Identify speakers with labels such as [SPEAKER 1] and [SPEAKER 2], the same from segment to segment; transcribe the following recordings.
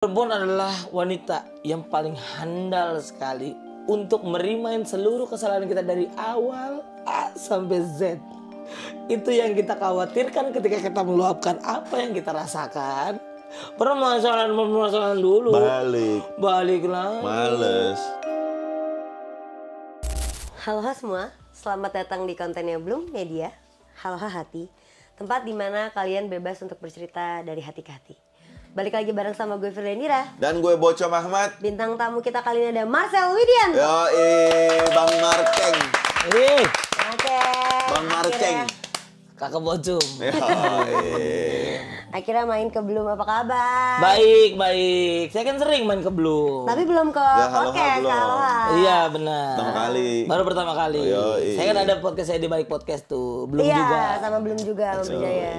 [SPEAKER 1] Perempuan adalah wanita yang paling handal sekali untuk merimain seluruh kesalahan kita dari awal A sampai Z. Itu yang kita khawatirkan ketika kita meluapkan apa yang kita rasakan. Permasalahan dulu. Baliklah.
[SPEAKER 2] Males.
[SPEAKER 3] Halo semua, selamat datang di kontennya Bloom Media. Halo Hati, tempat dimana kalian bebas untuk bercerita dari hati ke hati. Balik lagi bareng sama gue Firdanira.
[SPEAKER 2] Dan gue Bocom Ahmad.
[SPEAKER 3] Bintang tamu kita kali ini ada Marcel Widian.
[SPEAKER 2] Bang Marceng. Bang Marceng.
[SPEAKER 1] Kakak Bocom.
[SPEAKER 3] Akhirnya main ke Bloom, apa kabar?
[SPEAKER 1] Baik. Saya kan sering main ke Bloom.
[SPEAKER 3] Tapi belum ke podcast,
[SPEAKER 1] Iya benar.
[SPEAKER 2] Pertama kali.
[SPEAKER 1] Baru pertama kali. Saya kan ada podcast saya di balik podcast tuh. Belum
[SPEAKER 3] iya,
[SPEAKER 1] juga.
[SPEAKER 3] Iya, sama belum juga sama Berjaya.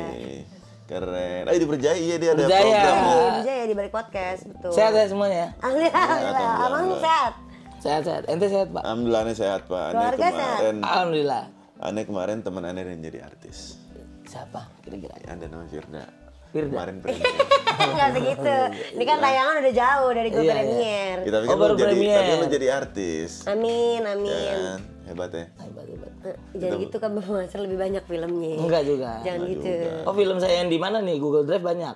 [SPEAKER 2] Keren. Di Berjaya dia ada
[SPEAKER 1] Berjaya.
[SPEAKER 2] program.
[SPEAKER 3] Berjaya di balik podcast, betul.
[SPEAKER 1] Sehat ya semuanya?
[SPEAKER 3] Alhamdulillah. Abang sehat?
[SPEAKER 1] Sehat. Ente sehat, Pak?
[SPEAKER 2] Alhamdulillah aneh sehat, Pak.
[SPEAKER 3] Keluarga sehat?
[SPEAKER 1] Alhamdulillah.
[SPEAKER 2] Aneh kemarin teman aneh yang jadi artis.
[SPEAKER 1] Siapa kira-kira?
[SPEAKER 2] Ada namanya Firda.
[SPEAKER 1] Firda.
[SPEAKER 2] Kemarin premier.
[SPEAKER 3] Enggak segitu. Ini kan tayangan udah jauh dari gue
[SPEAKER 1] Iya.
[SPEAKER 3] premier.
[SPEAKER 2] Tapi kan
[SPEAKER 1] baru
[SPEAKER 2] lu jadi,
[SPEAKER 1] premier.
[SPEAKER 2] tapi lu jadi artis.
[SPEAKER 3] Amin.
[SPEAKER 2] Ya kan? Hebat ya.
[SPEAKER 1] Hebat.
[SPEAKER 3] Jangan gitu kan Bang Marcel, lebih banyak filmnya.
[SPEAKER 1] Enggak juga.
[SPEAKER 3] Jangan gitu.
[SPEAKER 1] Oh, film saya yang di mana nih? Google Drive banyak.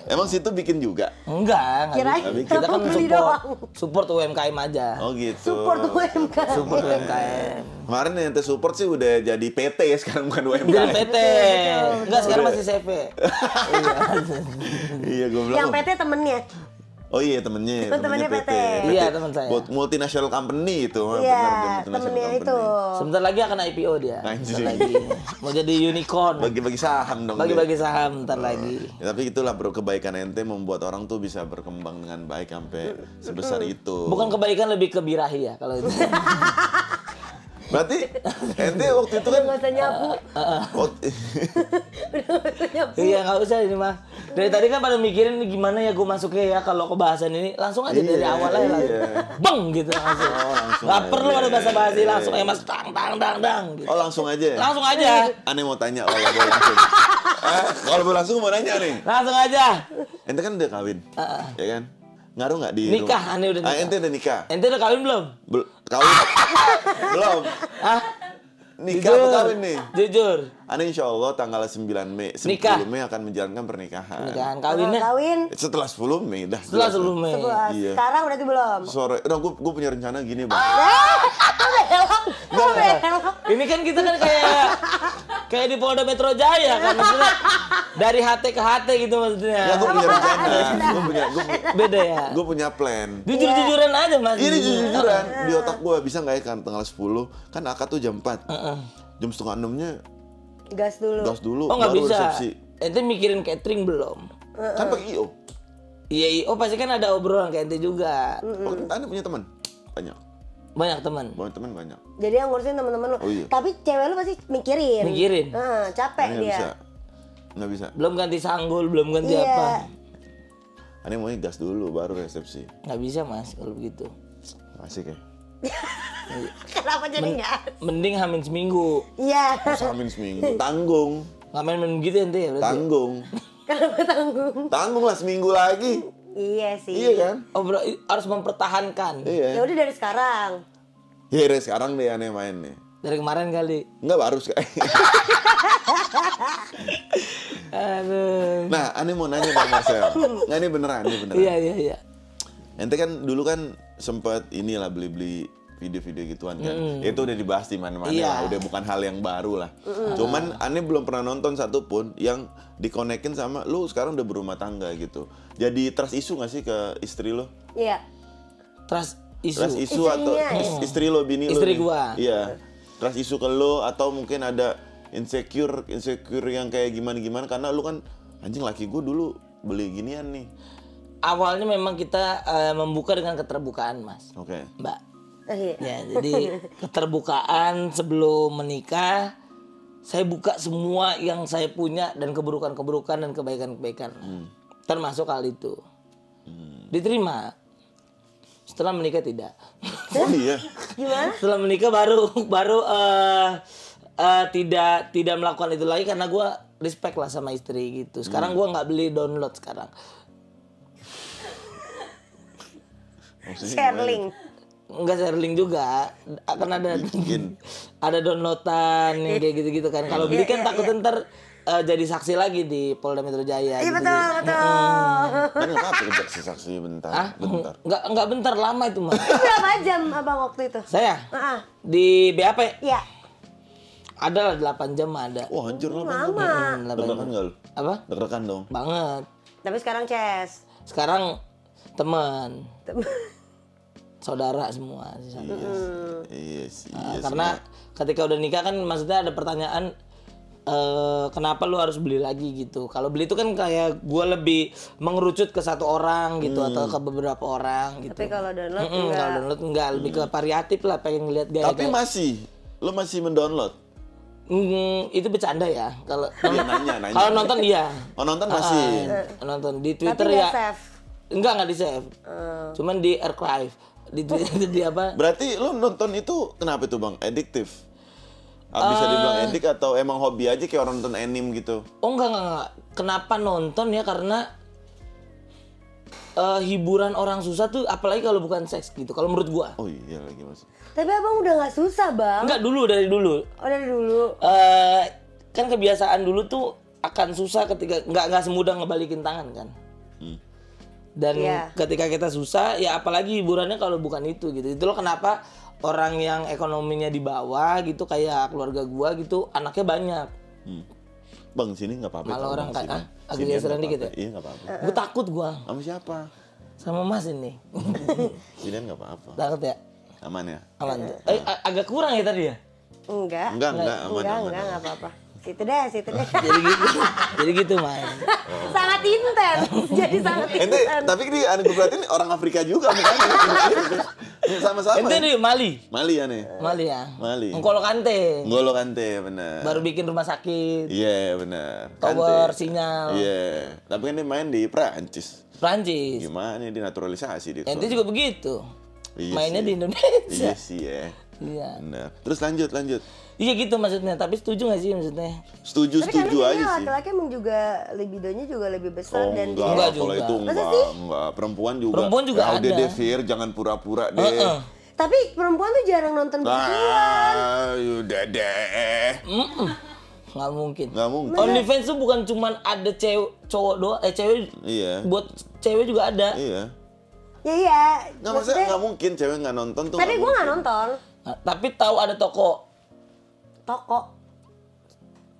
[SPEAKER 2] Emang situ bikin juga?
[SPEAKER 1] Enggak
[SPEAKER 3] Kirain
[SPEAKER 1] bikin. Kita kan
[SPEAKER 3] beli doang.
[SPEAKER 1] support UMKM aja.
[SPEAKER 2] Oh gitu.
[SPEAKER 3] Support UMKM.
[SPEAKER 1] Support UMKM.
[SPEAKER 2] Kemarin yang ente support sih udah jadi PT ya, sekarang bukan UMKM.
[SPEAKER 1] Jadi PT. Enggak, sekarang masih CV.
[SPEAKER 2] Iya, gue bilang.
[SPEAKER 3] Yang PT temennya.
[SPEAKER 2] Oh iya, temennya
[SPEAKER 3] PT.
[SPEAKER 1] Iya, teman saya.
[SPEAKER 2] Multinational company itu.
[SPEAKER 3] Iya,
[SPEAKER 2] Benar, dia multinational
[SPEAKER 3] temennya
[SPEAKER 2] company.
[SPEAKER 3] itu.
[SPEAKER 1] Sebentar lagi akan IPO dia.
[SPEAKER 2] Anjing.
[SPEAKER 1] Sebentar lagi. Mau jadi unicorn.
[SPEAKER 2] Bagi-bagi saham dong.
[SPEAKER 1] Bagi-bagi saham bentar lagi.
[SPEAKER 2] Ya, tapi itulah bro, kebaikan ente membuat orang tuh bisa berkembang dengan baik sampai sebesar itu.
[SPEAKER 1] Bukan kebaikan, lebih ke birahi ya kalau itu.
[SPEAKER 2] Berarti ente waktu itu kan
[SPEAKER 3] Nggak usah nyapu.
[SPEAKER 1] Iya, nggak usah ini mah. Dari tadi kan pada mikirin nih gimana ya gue masuknya ya kalau ke bahasan ini. Langsung aja dari awal aja langsung. Bang gitu langsung.
[SPEAKER 2] langsung
[SPEAKER 1] Nggak
[SPEAKER 2] aja.
[SPEAKER 1] perlu ada basa-basi, langsung mas dang gitu.
[SPEAKER 2] Oh langsung aja.
[SPEAKER 1] Langsung aja.
[SPEAKER 2] Aneh mau tanya kalau boleh langsung. Kalau boleh langsung mau nanya nih.
[SPEAKER 1] Langsung aja.
[SPEAKER 2] Ente kan udah kawin, ya kan? Ngaruh nggak di
[SPEAKER 1] Nikah,
[SPEAKER 2] rumah?
[SPEAKER 1] Aneh udah nikah.
[SPEAKER 2] Ente udah nikah?
[SPEAKER 1] Ente udah kawin belum?
[SPEAKER 2] Kawin? Belum.
[SPEAKER 1] Hah?
[SPEAKER 2] Nikah apa kawin nih?
[SPEAKER 1] Jujur.
[SPEAKER 2] Aneh insya Allah tanggal 9 Mei, 10
[SPEAKER 1] Nikah.
[SPEAKER 2] Mei akan menjalankan pernikahan.
[SPEAKER 1] Nikahan kawinnya
[SPEAKER 3] Kawin.
[SPEAKER 2] Setelah 10 Mei dah.
[SPEAKER 1] setelah
[SPEAKER 2] jelas.
[SPEAKER 1] 10 Mei.
[SPEAKER 2] Iya.
[SPEAKER 3] Sekarang berarti belum.
[SPEAKER 2] Sore, gue punya rencana gini bang.
[SPEAKER 1] Ini kan kita kan kayak di Polda Metro Jaya kan maksudnya dari HT ke HT gitu maksudnya.
[SPEAKER 2] Ya gue punya rencana.
[SPEAKER 1] Beda ya.
[SPEAKER 2] Gue punya plan.
[SPEAKER 1] Jujur-jujuran aja Mas.
[SPEAKER 2] Ini jujur-jujuran di otak gue bisa nggak ya kan tanggal 10 kan akad tuh jam 4. Jam setengah 6-nya
[SPEAKER 3] Gas dulu.
[SPEAKER 2] gas dulu
[SPEAKER 1] Oh nggak
[SPEAKER 2] baru
[SPEAKER 1] bisa.
[SPEAKER 2] resepsi.
[SPEAKER 1] Ente mikirin catering belum?
[SPEAKER 2] Kan pakai IO.
[SPEAKER 1] Iya, oh pasti kan ada obrolan kayak ente juga.
[SPEAKER 2] Oh, Anda punya teman? Banyak.
[SPEAKER 1] Banyak teman.
[SPEAKER 2] Banyak teman banyak.
[SPEAKER 3] Jadi yang ngurusin teman-teman lu.
[SPEAKER 2] Oh, iya.
[SPEAKER 3] Tapi cewek lu pasti mikirin.
[SPEAKER 1] Mikirin.
[SPEAKER 3] Capek
[SPEAKER 2] Nggak
[SPEAKER 3] dia.
[SPEAKER 2] bisa. Nggak bisa.
[SPEAKER 1] Belum ganti sanggul, belum ganti
[SPEAKER 3] Iya.
[SPEAKER 1] apa.
[SPEAKER 2] Aneh maunya gas dulu baru resepsi.
[SPEAKER 1] Nggak bisa Mas kalau begitu.
[SPEAKER 2] Asik ya.
[SPEAKER 3] Kenapa jadi nggak?
[SPEAKER 1] Mending hamin seminggu.
[SPEAKER 3] Iya.
[SPEAKER 2] Samin seminggu. Tanggung.
[SPEAKER 1] Nggak main-main gitu ente ya berarti.
[SPEAKER 2] Tanggung.
[SPEAKER 3] Kenapa tanggung?
[SPEAKER 2] Tanggung lah seminggu lagi.
[SPEAKER 3] Iya sih.
[SPEAKER 2] Iya kan?
[SPEAKER 1] Oh bro, harus mempertahankan.
[SPEAKER 2] Iya.
[SPEAKER 3] Ya udah dari sekarang.
[SPEAKER 2] Ya dari sekarang deh aneh main nih.
[SPEAKER 1] Dari kemarin kali.
[SPEAKER 2] Enggak baru sekali.
[SPEAKER 1] Aduh.
[SPEAKER 2] Nah, aneh mau nanya Bang Marcel. Nggak, ini beneran.
[SPEAKER 1] Iya.
[SPEAKER 2] Ente kan dulu kan sempet inilah beli-beli video-video gituan kan. Itu udah dibahas di mana-mana
[SPEAKER 1] Iya.
[SPEAKER 2] lah, udah bukan hal yang baru lah. Cuman aneh belum pernah nonton satupun yang dikonekin sama lu sekarang udah berumah tangga gitu. Jadi trust issue nggak sih ke istri lo?
[SPEAKER 3] Iya.
[SPEAKER 1] Trust isu.
[SPEAKER 2] Trust issue atau
[SPEAKER 3] Istrinya,
[SPEAKER 2] istri lo, bini lo?
[SPEAKER 1] Istri
[SPEAKER 2] nih?
[SPEAKER 1] gua.
[SPEAKER 2] Iya. Trust issue ke lo atau mungkin ada insecure yang kayak gimana karena lu kan anjing laki gue dulu beli ginian nih.
[SPEAKER 1] Awalnya memang kita membuka dengan keterbukaan Mas.
[SPEAKER 2] Oke.
[SPEAKER 1] Mbak.
[SPEAKER 3] Iya.
[SPEAKER 1] Ya, jadi keterbukaan sebelum menikah, saya buka semua yang saya punya dan keburukan-keburukan dan kebaikan-kebaikan. Termasuk hal itu. Diterima. Setelah menikah tidak.
[SPEAKER 2] Oh iya.
[SPEAKER 3] Gimana?
[SPEAKER 1] Setelah menikah baru tidak melakukan itu lagi karena gue respect lah sama istri gitu. Sekarang gue nggak beli download sekarang.
[SPEAKER 2] Maksudnya
[SPEAKER 3] Share
[SPEAKER 2] gimana?
[SPEAKER 3] link.
[SPEAKER 1] Enggak share link juga, akan ada
[SPEAKER 2] Bikin.
[SPEAKER 1] ada downloadan yang kayak gitu-gitu kan. Kalau beli kan takut ntar jadi saksi lagi di Polda Metro Jaya.
[SPEAKER 3] Iya
[SPEAKER 1] gitu.
[SPEAKER 3] betul.
[SPEAKER 2] Kan nggak apa-apa kerja saksi bentar.
[SPEAKER 1] Enggak bentar, lama itu mah.
[SPEAKER 3] Berapa jam abang waktu itu?
[SPEAKER 1] Saya
[SPEAKER 3] Heeh.
[SPEAKER 1] di BAP
[SPEAKER 3] Iya.
[SPEAKER 1] ada lah 8 jam ada.
[SPEAKER 2] Wah hancur lah.
[SPEAKER 3] Lama.
[SPEAKER 2] Deg-degan nggak lu?
[SPEAKER 1] Apa?
[SPEAKER 2] Deg-degan dong.
[SPEAKER 1] Banget.
[SPEAKER 3] Tapi sekarang Ces.
[SPEAKER 1] Sekarang teman, saudara semua.
[SPEAKER 2] Iya sih.
[SPEAKER 1] Karena ketika udah nikah kan maksudnya ada pertanyaan kenapa lu harus beli lagi gitu. Kalau beli itu kan kayak gue lebih mengerucut ke satu orang gitu atau ke beberapa orang gitu.
[SPEAKER 3] Tapi kalau download
[SPEAKER 1] Kalau
[SPEAKER 3] enggak.
[SPEAKER 1] download enggak, lebih ke variatif lah, pengen ngeliat gaya.
[SPEAKER 2] Tapi lu masih mendownload?
[SPEAKER 1] Itu bercanda ya. Kalau
[SPEAKER 2] Iya, nanya.
[SPEAKER 1] kalau nonton iya.
[SPEAKER 2] Oh nonton masih.
[SPEAKER 1] Nonton di
[SPEAKER 3] Tapi
[SPEAKER 1] Twitter
[SPEAKER 3] dia
[SPEAKER 1] ya.
[SPEAKER 3] save.
[SPEAKER 1] Enggak di save. Cuman di archive. Di Twitter di apa?
[SPEAKER 2] Berarti lu nonton itu kenapa itu bang? Adiktif? Bisa dibilang edik atau emang hobi aja kayak orang nonton anime gitu?
[SPEAKER 1] Oh enggak. Kenapa nonton ya? Karena hiburan orang susah tuh apalagi kalau bukan seks gitu. Kalau menurut gua.
[SPEAKER 2] Oh iya lagi masuk.
[SPEAKER 3] Tapi abang udah nggak susah bang.
[SPEAKER 1] Enggak dari dulu.
[SPEAKER 3] Oh dari dulu.
[SPEAKER 1] Kan kebiasaan dulu tuh akan susah ketika nggak semudah ngebalikin tangan kan. Dan
[SPEAKER 3] Iya.
[SPEAKER 1] ketika kita susah ya apalagi hiburannya kalau bukan itu gitu. Itu loh kenapa orang yang ekonominya di bawah gitu kayak keluarga gua gitu anaknya banyak.
[SPEAKER 2] Bang sini nggak apa-apa.
[SPEAKER 1] Malah
[SPEAKER 2] kalau
[SPEAKER 1] orang
[SPEAKER 2] Bang,
[SPEAKER 1] kayak,
[SPEAKER 2] sini.
[SPEAKER 1] ah, agak
[SPEAKER 2] Sinian
[SPEAKER 1] geseran
[SPEAKER 2] nggak
[SPEAKER 1] dikit
[SPEAKER 2] apa-apa.
[SPEAKER 1] ya?
[SPEAKER 2] Iya nggak apa-apa.
[SPEAKER 1] Gue takut gua
[SPEAKER 2] Sama siapa?
[SPEAKER 1] sama Mas ini.
[SPEAKER 2] Sinian nggak apa-apa.
[SPEAKER 1] Takut ya?
[SPEAKER 2] Aman ya?
[SPEAKER 1] Aman tuh. Agak kurang ya tadi ya?
[SPEAKER 3] Enggak.
[SPEAKER 2] Enggak aman.
[SPEAKER 3] Enggak nggak apa-apa. Situ deh.
[SPEAKER 1] Jadi gitu Mas.
[SPEAKER 3] Sangat intens. Jadi sangat
[SPEAKER 2] Ente,
[SPEAKER 3] intens.
[SPEAKER 2] tapi ini aneh gue perhatiin orang Afrika juga mukanya. Sama-sama.
[SPEAKER 1] Ente
[SPEAKER 2] ya?
[SPEAKER 1] di Mali.
[SPEAKER 2] Mali ya nih.
[SPEAKER 1] Mali ya?
[SPEAKER 2] Mali.
[SPEAKER 1] Ngkolo Kante.
[SPEAKER 2] Ngolo Kante benar.
[SPEAKER 1] Baru bikin rumah sakit.
[SPEAKER 2] Iya benar.
[SPEAKER 1] Tower,
[SPEAKER 2] Kante.
[SPEAKER 1] sinyal.
[SPEAKER 2] Iya. Tapi kan dia main di Prancis.
[SPEAKER 1] Prancis.
[SPEAKER 2] Gimana dinaturalisasi dia?
[SPEAKER 1] Ente juga begitu.
[SPEAKER 2] Iya
[SPEAKER 1] Mainnya
[SPEAKER 2] sih.
[SPEAKER 1] di Indonesia.
[SPEAKER 2] Iya sih ya.
[SPEAKER 1] Iya.
[SPEAKER 2] Benar. Terus lanjut.
[SPEAKER 1] Iya gitu maksudnya. Tapi setuju gak sih maksudnya?
[SPEAKER 2] Setuju
[SPEAKER 3] Tapi karena
[SPEAKER 2] aja
[SPEAKER 3] kayaknya
[SPEAKER 2] sih.
[SPEAKER 3] laki-laki emang juga libidonya juga lebih besar
[SPEAKER 2] Oh
[SPEAKER 3] dan
[SPEAKER 2] enggak,
[SPEAKER 1] Enggak
[SPEAKER 2] kalau
[SPEAKER 1] juga.
[SPEAKER 2] itu
[SPEAKER 3] Masa
[SPEAKER 2] enggak. Perempuan juga.
[SPEAKER 1] Perempuan juga
[SPEAKER 2] ya, udah
[SPEAKER 1] ada.
[SPEAKER 2] deh, Fir, jangan pura-pura deh.
[SPEAKER 1] Heeh.
[SPEAKER 3] Tapi perempuan tuh jarang nonton begituan.
[SPEAKER 2] Udah deh.
[SPEAKER 1] Nggak mungkin.
[SPEAKER 2] Nggak mungkin.
[SPEAKER 1] OnlyFans tuh bukan cuman ada cowok doang. Cewek
[SPEAKER 2] Iya.
[SPEAKER 1] buat cewek juga ada.
[SPEAKER 2] Iya.
[SPEAKER 3] Ya iya.
[SPEAKER 2] Nggak maksudnya nggak mungkin cewek nggak nonton tuh.
[SPEAKER 3] Tapi gue nggak nonton.
[SPEAKER 1] Nah, tapi tahu ada toko
[SPEAKER 3] Toko.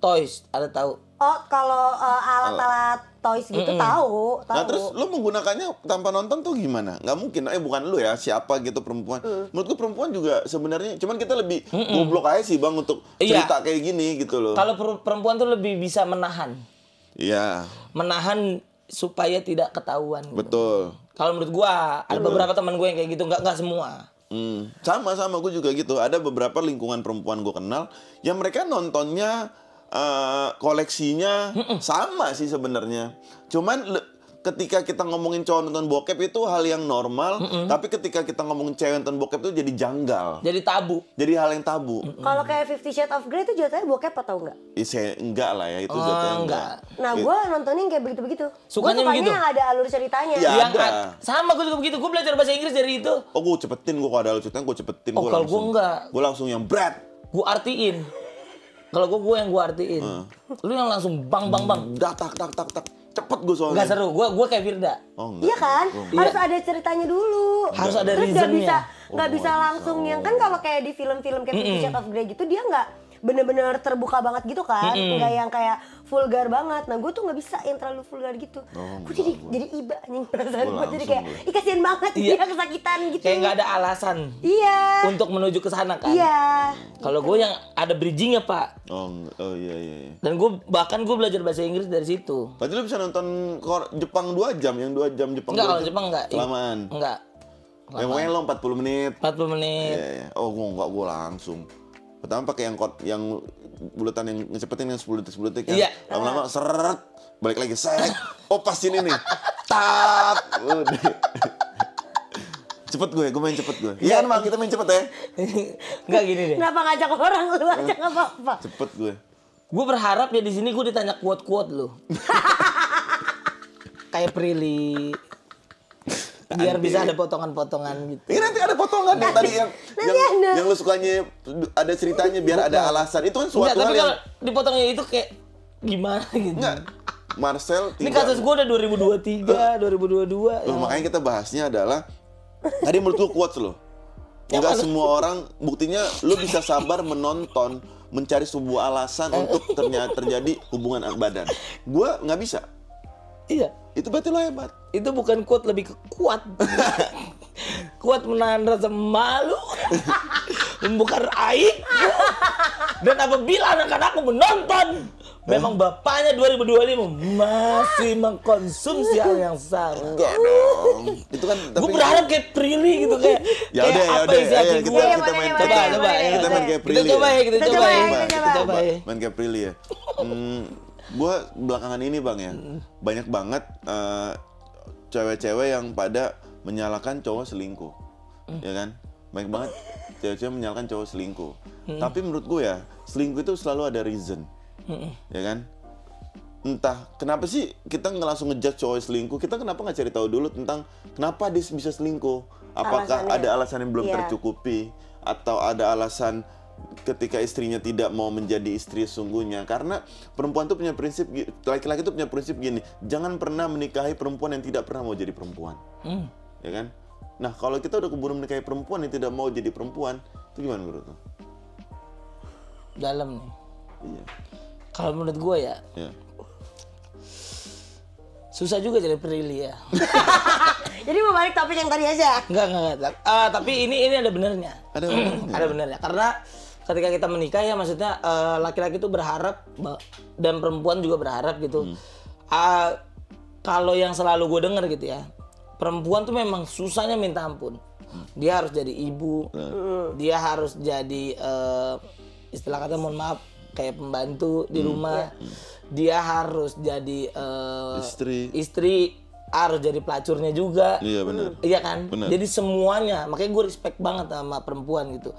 [SPEAKER 1] toys, ada tahu.
[SPEAKER 3] Oh kalau alat-alat toys gitu tahu.
[SPEAKER 2] Nah terus lu menggunakannya tanpa nonton tuh gimana? Nggak mungkin, bukan lu ya, siapa gitu perempuan. Menurutku perempuan juga sebenarnya, cuman kita lebih goblok aja sih bang untuk
[SPEAKER 1] Iya.
[SPEAKER 2] cerita kayak gini gitu loh.
[SPEAKER 1] Kalau perempuan tuh lebih bisa menahan.
[SPEAKER 2] Iya,
[SPEAKER 1] Menahan supaya tidak ketahuan. Gitu.
[SPEAKER 2] betul.
[SPEAKER 1] Kalau menurut gua, ada beberapa teman gue yang kayak gitu, nggak semua.
[SPEAKER 2] Sama gue juga gitu. Ada beberapa lingkungan perempuan gue kenal yang mereka nontonnya koleksinya sama sih sebenarnya. Cuman ketika kita ngomongin cowok nonton bokep itu hal yang normal, tapi ketika kita ngomongin cewek nonton bokep itu jadi janggal.
[SPEAKER 1] Jadi tabu.
[SPEAKER 2] Jadi hal yang tabu.
[SPEAKER 3] Kalau kayak 50 Shades of Grey itu jatuhnya bokep atau enggak?
[SPEAKER 2] Enggak lah ya, itu
[SPEAKER 1] Oh,
[SPEAKER 2] jatuhnya
[SPEAKER 1] enggak.
[SPEAKER 3] Nah gue nontonnya yang kayak begitu-begitu.
[SPEAKER 1] Sukanya
[SPEAKER 3] Gua
[SPEAKER 1] begitu?
[SPEAKER 3] yang ada alur ceritanya.
[SPEAKER 2] Iya.
[SPEAKER 1] Yang
[SPEAKER 2] ada.
[SPEAKER 1] sama gue juga begitu. Gue belajar bahasa Inggris dari itu.
[SPEAKER 2] Oh gue cepetin, gue kalau ada lucunya gue cepetin.
[SPEAKER 1] Oh, kalau gua enggak.
[SPEAKER 2] Gue langsung yang berat.
[SPEAKER 1] Gue artiin. Kalau gue yang gue artiin. Lu yang langsung bang.
[SPEAKER 2] Tak. Cepet gue soalnya.
[SPEAKER 1] Nggak seru. Gue kayak Firda.
[SPEAKER 2] Oh enggak.
[SPEAKER 3] Iya kan?
[SPEAKER 1] Iya.
[SPEAKER 3] Harus ada ceritanya dulu.
[SPEAKER 1] Harus ada
[SPEAKER 3] Terus nggak bisa
[SPEAKER 1] reasonnya.
[SPEAKER 3] nggak bisa langsung yang kan kalau kayak di film-film kayak 50 Shades of Grey gitu dia nggak bener-bener terbuka banget gitu kan, nggak yang kayak vulgar banget. Nah gue tuh nggak bisa yang terlalu vulgar gitu. Gue jadi iba nih perasaan gue jadi kayak ih kasihan banget
[SPEAKER 1] Iya.
[SPEAKER 3] dia kesakitan gitu.
[SPEAKER 1] Kayak nggak ada alasan
[SPEAKER 3] Iya.
[SPEAKER 1] untuk menuju ke sana kan.
[SPEAKER 3] Iya.
[SPEAKER 1] Kalau gue yang ada bridgingnya Pak.
[SPEAKER 2] Oh iya.
[SPEAKER 1] Dan gue belajar bahasa Inggris dari situ.
[SPEAKER 2] Berarti lu bisa nonton Jepang 2 jam, yang 2 jam Jepang.
[SPEAKER 1] Enggak,
[SPEAKER 2] 2
[SPEAKER 1] kalau
[SPEAKER 2] jam.
[SPEAKER 1] Jepang enggak.
[SPEAKER 2] Kelamaan.
[SPEAKER 1] Enggak.
[SPEAKER 2] Pokoknya lo 40 menit.
[SPEAKER 1] 40 menit.
[SPEAKER 2] Iya. Oh, gue langsung. Pertama pakai yang bulatan yang ngecepetin yang 10 detik kan.
[SPEAKER 1] Iya.
[SPEAKER 2] Lama-lama seret, balik lagi seret. Oh, pas ini nih. Tak. Udah. Cepet gue main cepet gue. Iya kan, Bang, kita main cepet ya.
[SPEAKER 1] Enggak gini deh.
[SPEAKER 3] Kenapa ngajak orang lu aja nggak apa-apa?
[SPEAKER 2] Cepet gue.
[SPEAKER 1] Gue berharap ya di sini gue ditanya quote-quote lu. Kayak Prilly. Biar bisa ada potongan-potongan gitu.
[SPEAKER 2] Ini nanti ada potongan yang tadi yang lu sukanya ada ceritanya biar ada alasan. Itu kan suatu
[SPEAKER 1] Enggak, tapi
[SPEAKER 2] hal yang
[SPEAKER 1] kalau dipotongnya itu kayak gimana gitu.
[SPEAKER 2] enggak. Marcel
[SPEAKER 1] Ini kasus gue udah 2023, 2022.
[SPEAKER 2] Loh, makanya kita bahasnya adalah tadi menurut lu quotes lo. Enggak semua orang, buktinya lu bisa sabar menonton, mencari sebuah alasan untuk terjadi hubungan badan. Gua nggak bisa.
[SPEAKER 1] Iya.
[SPEAKER 2] Itu berarti lo hebat.
[SPEAKER 1] Itu bukan kuat, lebih ke kuat. Kuat menahan rasa malu, membongkar aib. Dan apabila anak-anakku menonton, memang bapaknya 2025 masih mengkonsumsi hal yang sama.
[SPEAKER 2] Enggak dong. Itu kan
[SPEAKER 1] Gue berharap kayak Prilly gitu kayak.
[SPEAKER 2] Ya udah,
[SPEAKER 1] apa isi hati
[SPEAKER 2] kita
[SPEAKER 1] gue.
[SPEAKER 2] main
[SPEAKER 3] Kita
[SPEAKER 2] kayak Prilly.
[SPEAKER 1] Kita coba ya, kita coba ya.
[SPEAKER 2] Main kayak Prilly ya. Gue belakangan ini bang ya, banyak banget cewek-cewek yang pada menyalahkan cowok selingkuh, ya kan? Banyak banget cewek-cewek menyalahkan cowok selingkuh. Tapi menurut gue ya, selingkuh itu selalu ada reason, ya kan? Entah kenapa sih kita nggak langsung ngejudge cowok selingkuh, kita kenapa nggak cari tahu dulu tentang kenapa dia bisa selingkuh? Apakah ada alasan yang belum tercukupi, atau ada alasan ketika istrinya tidak mau menjadi istri sungguhnya? Karena perempuan tuh punya prinsip, laki-laki tuh punya prinsip gini, jangan pernah menikahi perempuan yang tidak pernah mau jadi perempuan, ya kan? Nah kalau kita udah keburu menikahi perempuan yang tidak mau jadi perempuan, itu gimana menurut lo?
[SPEAKER 1] Dalam nih.
[SPEAKER 2] Iya.
[SPEAKER 1] Kalau menurut gue ya, susah juga jadi Prilly ya.
[SPEAKER 3] Jadi mau balik topik yang tadi aja.
[SPEAKER 1] Enggak. Tapi ini ada benernya. Ada benernya. Karena ketika kita menikah ya, maksudnya laki-laki itu berharap dan perempuan juga berharap gitu. Kalau yang selalu gue denger gitu ya, perempuan tuh memang susahnya minta ampun. Dia harus jadi ibu, dia harus jadi istilah kata mohon maaf kayak pembantu di rumah. Dia harus jadi istri, harus jadi pelacurnya juga.
[SPEAKER 2] Iya benar.
[SPEAKER 1] Iya kan?
[SPEAKER 2] Bener.
[SPEAKER 1] Jadi semuanya, makanya gue respect banget sama perempuan gitu.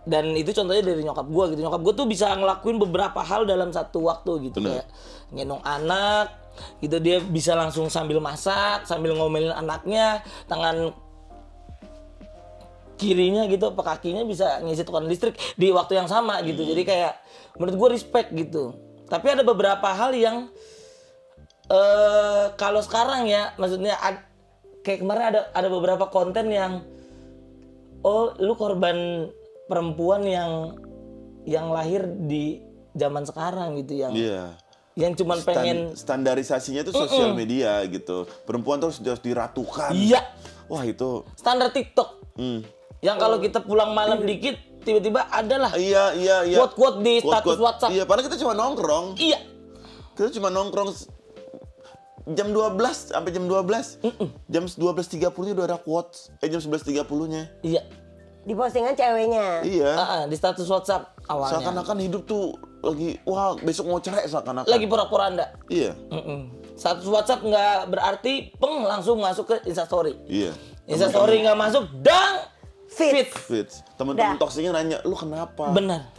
[SPEAKER 1] Dan itu contohnya dari nyokap gue gitu. Nyokap gue tuh bisa ngelakuin beberapa hal dalam satu waktu gitu. Kayak ngendong anak gitu, dia bisa langsung sambil masak, sambil ngomelin anaknya, tangan kirinya gitu apa kakinya bisa ngisi tukeran listrik di waktu yang sama gitu. Jadi kayak menurut gue respect gitu. Tapi ada beberapa hal yang kalau sekarang ya, maksudnya kayak kemarin ada beberapa konten yang lu korban perempuan yang lahir di zaman sekarang gitu, yang cuman pengen
[SPEAKER 2] standarisasinya itu sosial media gitu. Perempuan tuh harus diratukan.
[SPEAKER 1] Iya.
[SPEAKER 2] Wah itu
[SPEAKER 1] standar TikTok. Yang kalau kita pulang malam dikit tiba-tiba adalah
[SPEAKER 2] iya
[SPEAKER 1] quote-quote di status WhatsApp.
[SPEAKER 2] Iya, padahal kita cuma nongkrong.
[SPEAKER 1] Iya.
[SPEAKER 2] Kita cuma nongkrong jam 12 sampai jam 12. Jam 12.30 udah ada quotes. Jam 11.30-nya.
[SPEAKER 1] Iya.
[SPEAKER 3] Di postingan ceweknya.
[SPEAKER 2] Iya.
[SPEAKER 1] Di status WhatsApp awalnya.
[SPEAKER 2] Seakan-akan hidup tuh lagi wah besok mau cerai seakan-akan.
[SPEAKER 1] Lagi pura-pura Anda.
[SPEAKER 2] Iya.
[SPEAKER 1] Status WhatsApp nggak berarti langsung masuk ke Instastory.
[SPEAKER 2] Iya.
[SPEAKER 1] Instastory nggak masuk, dang fit.
[SPEAKER 2] Temen-temen toksiknya nanya, lu kenapa?
[SPEAKER 1] Benar.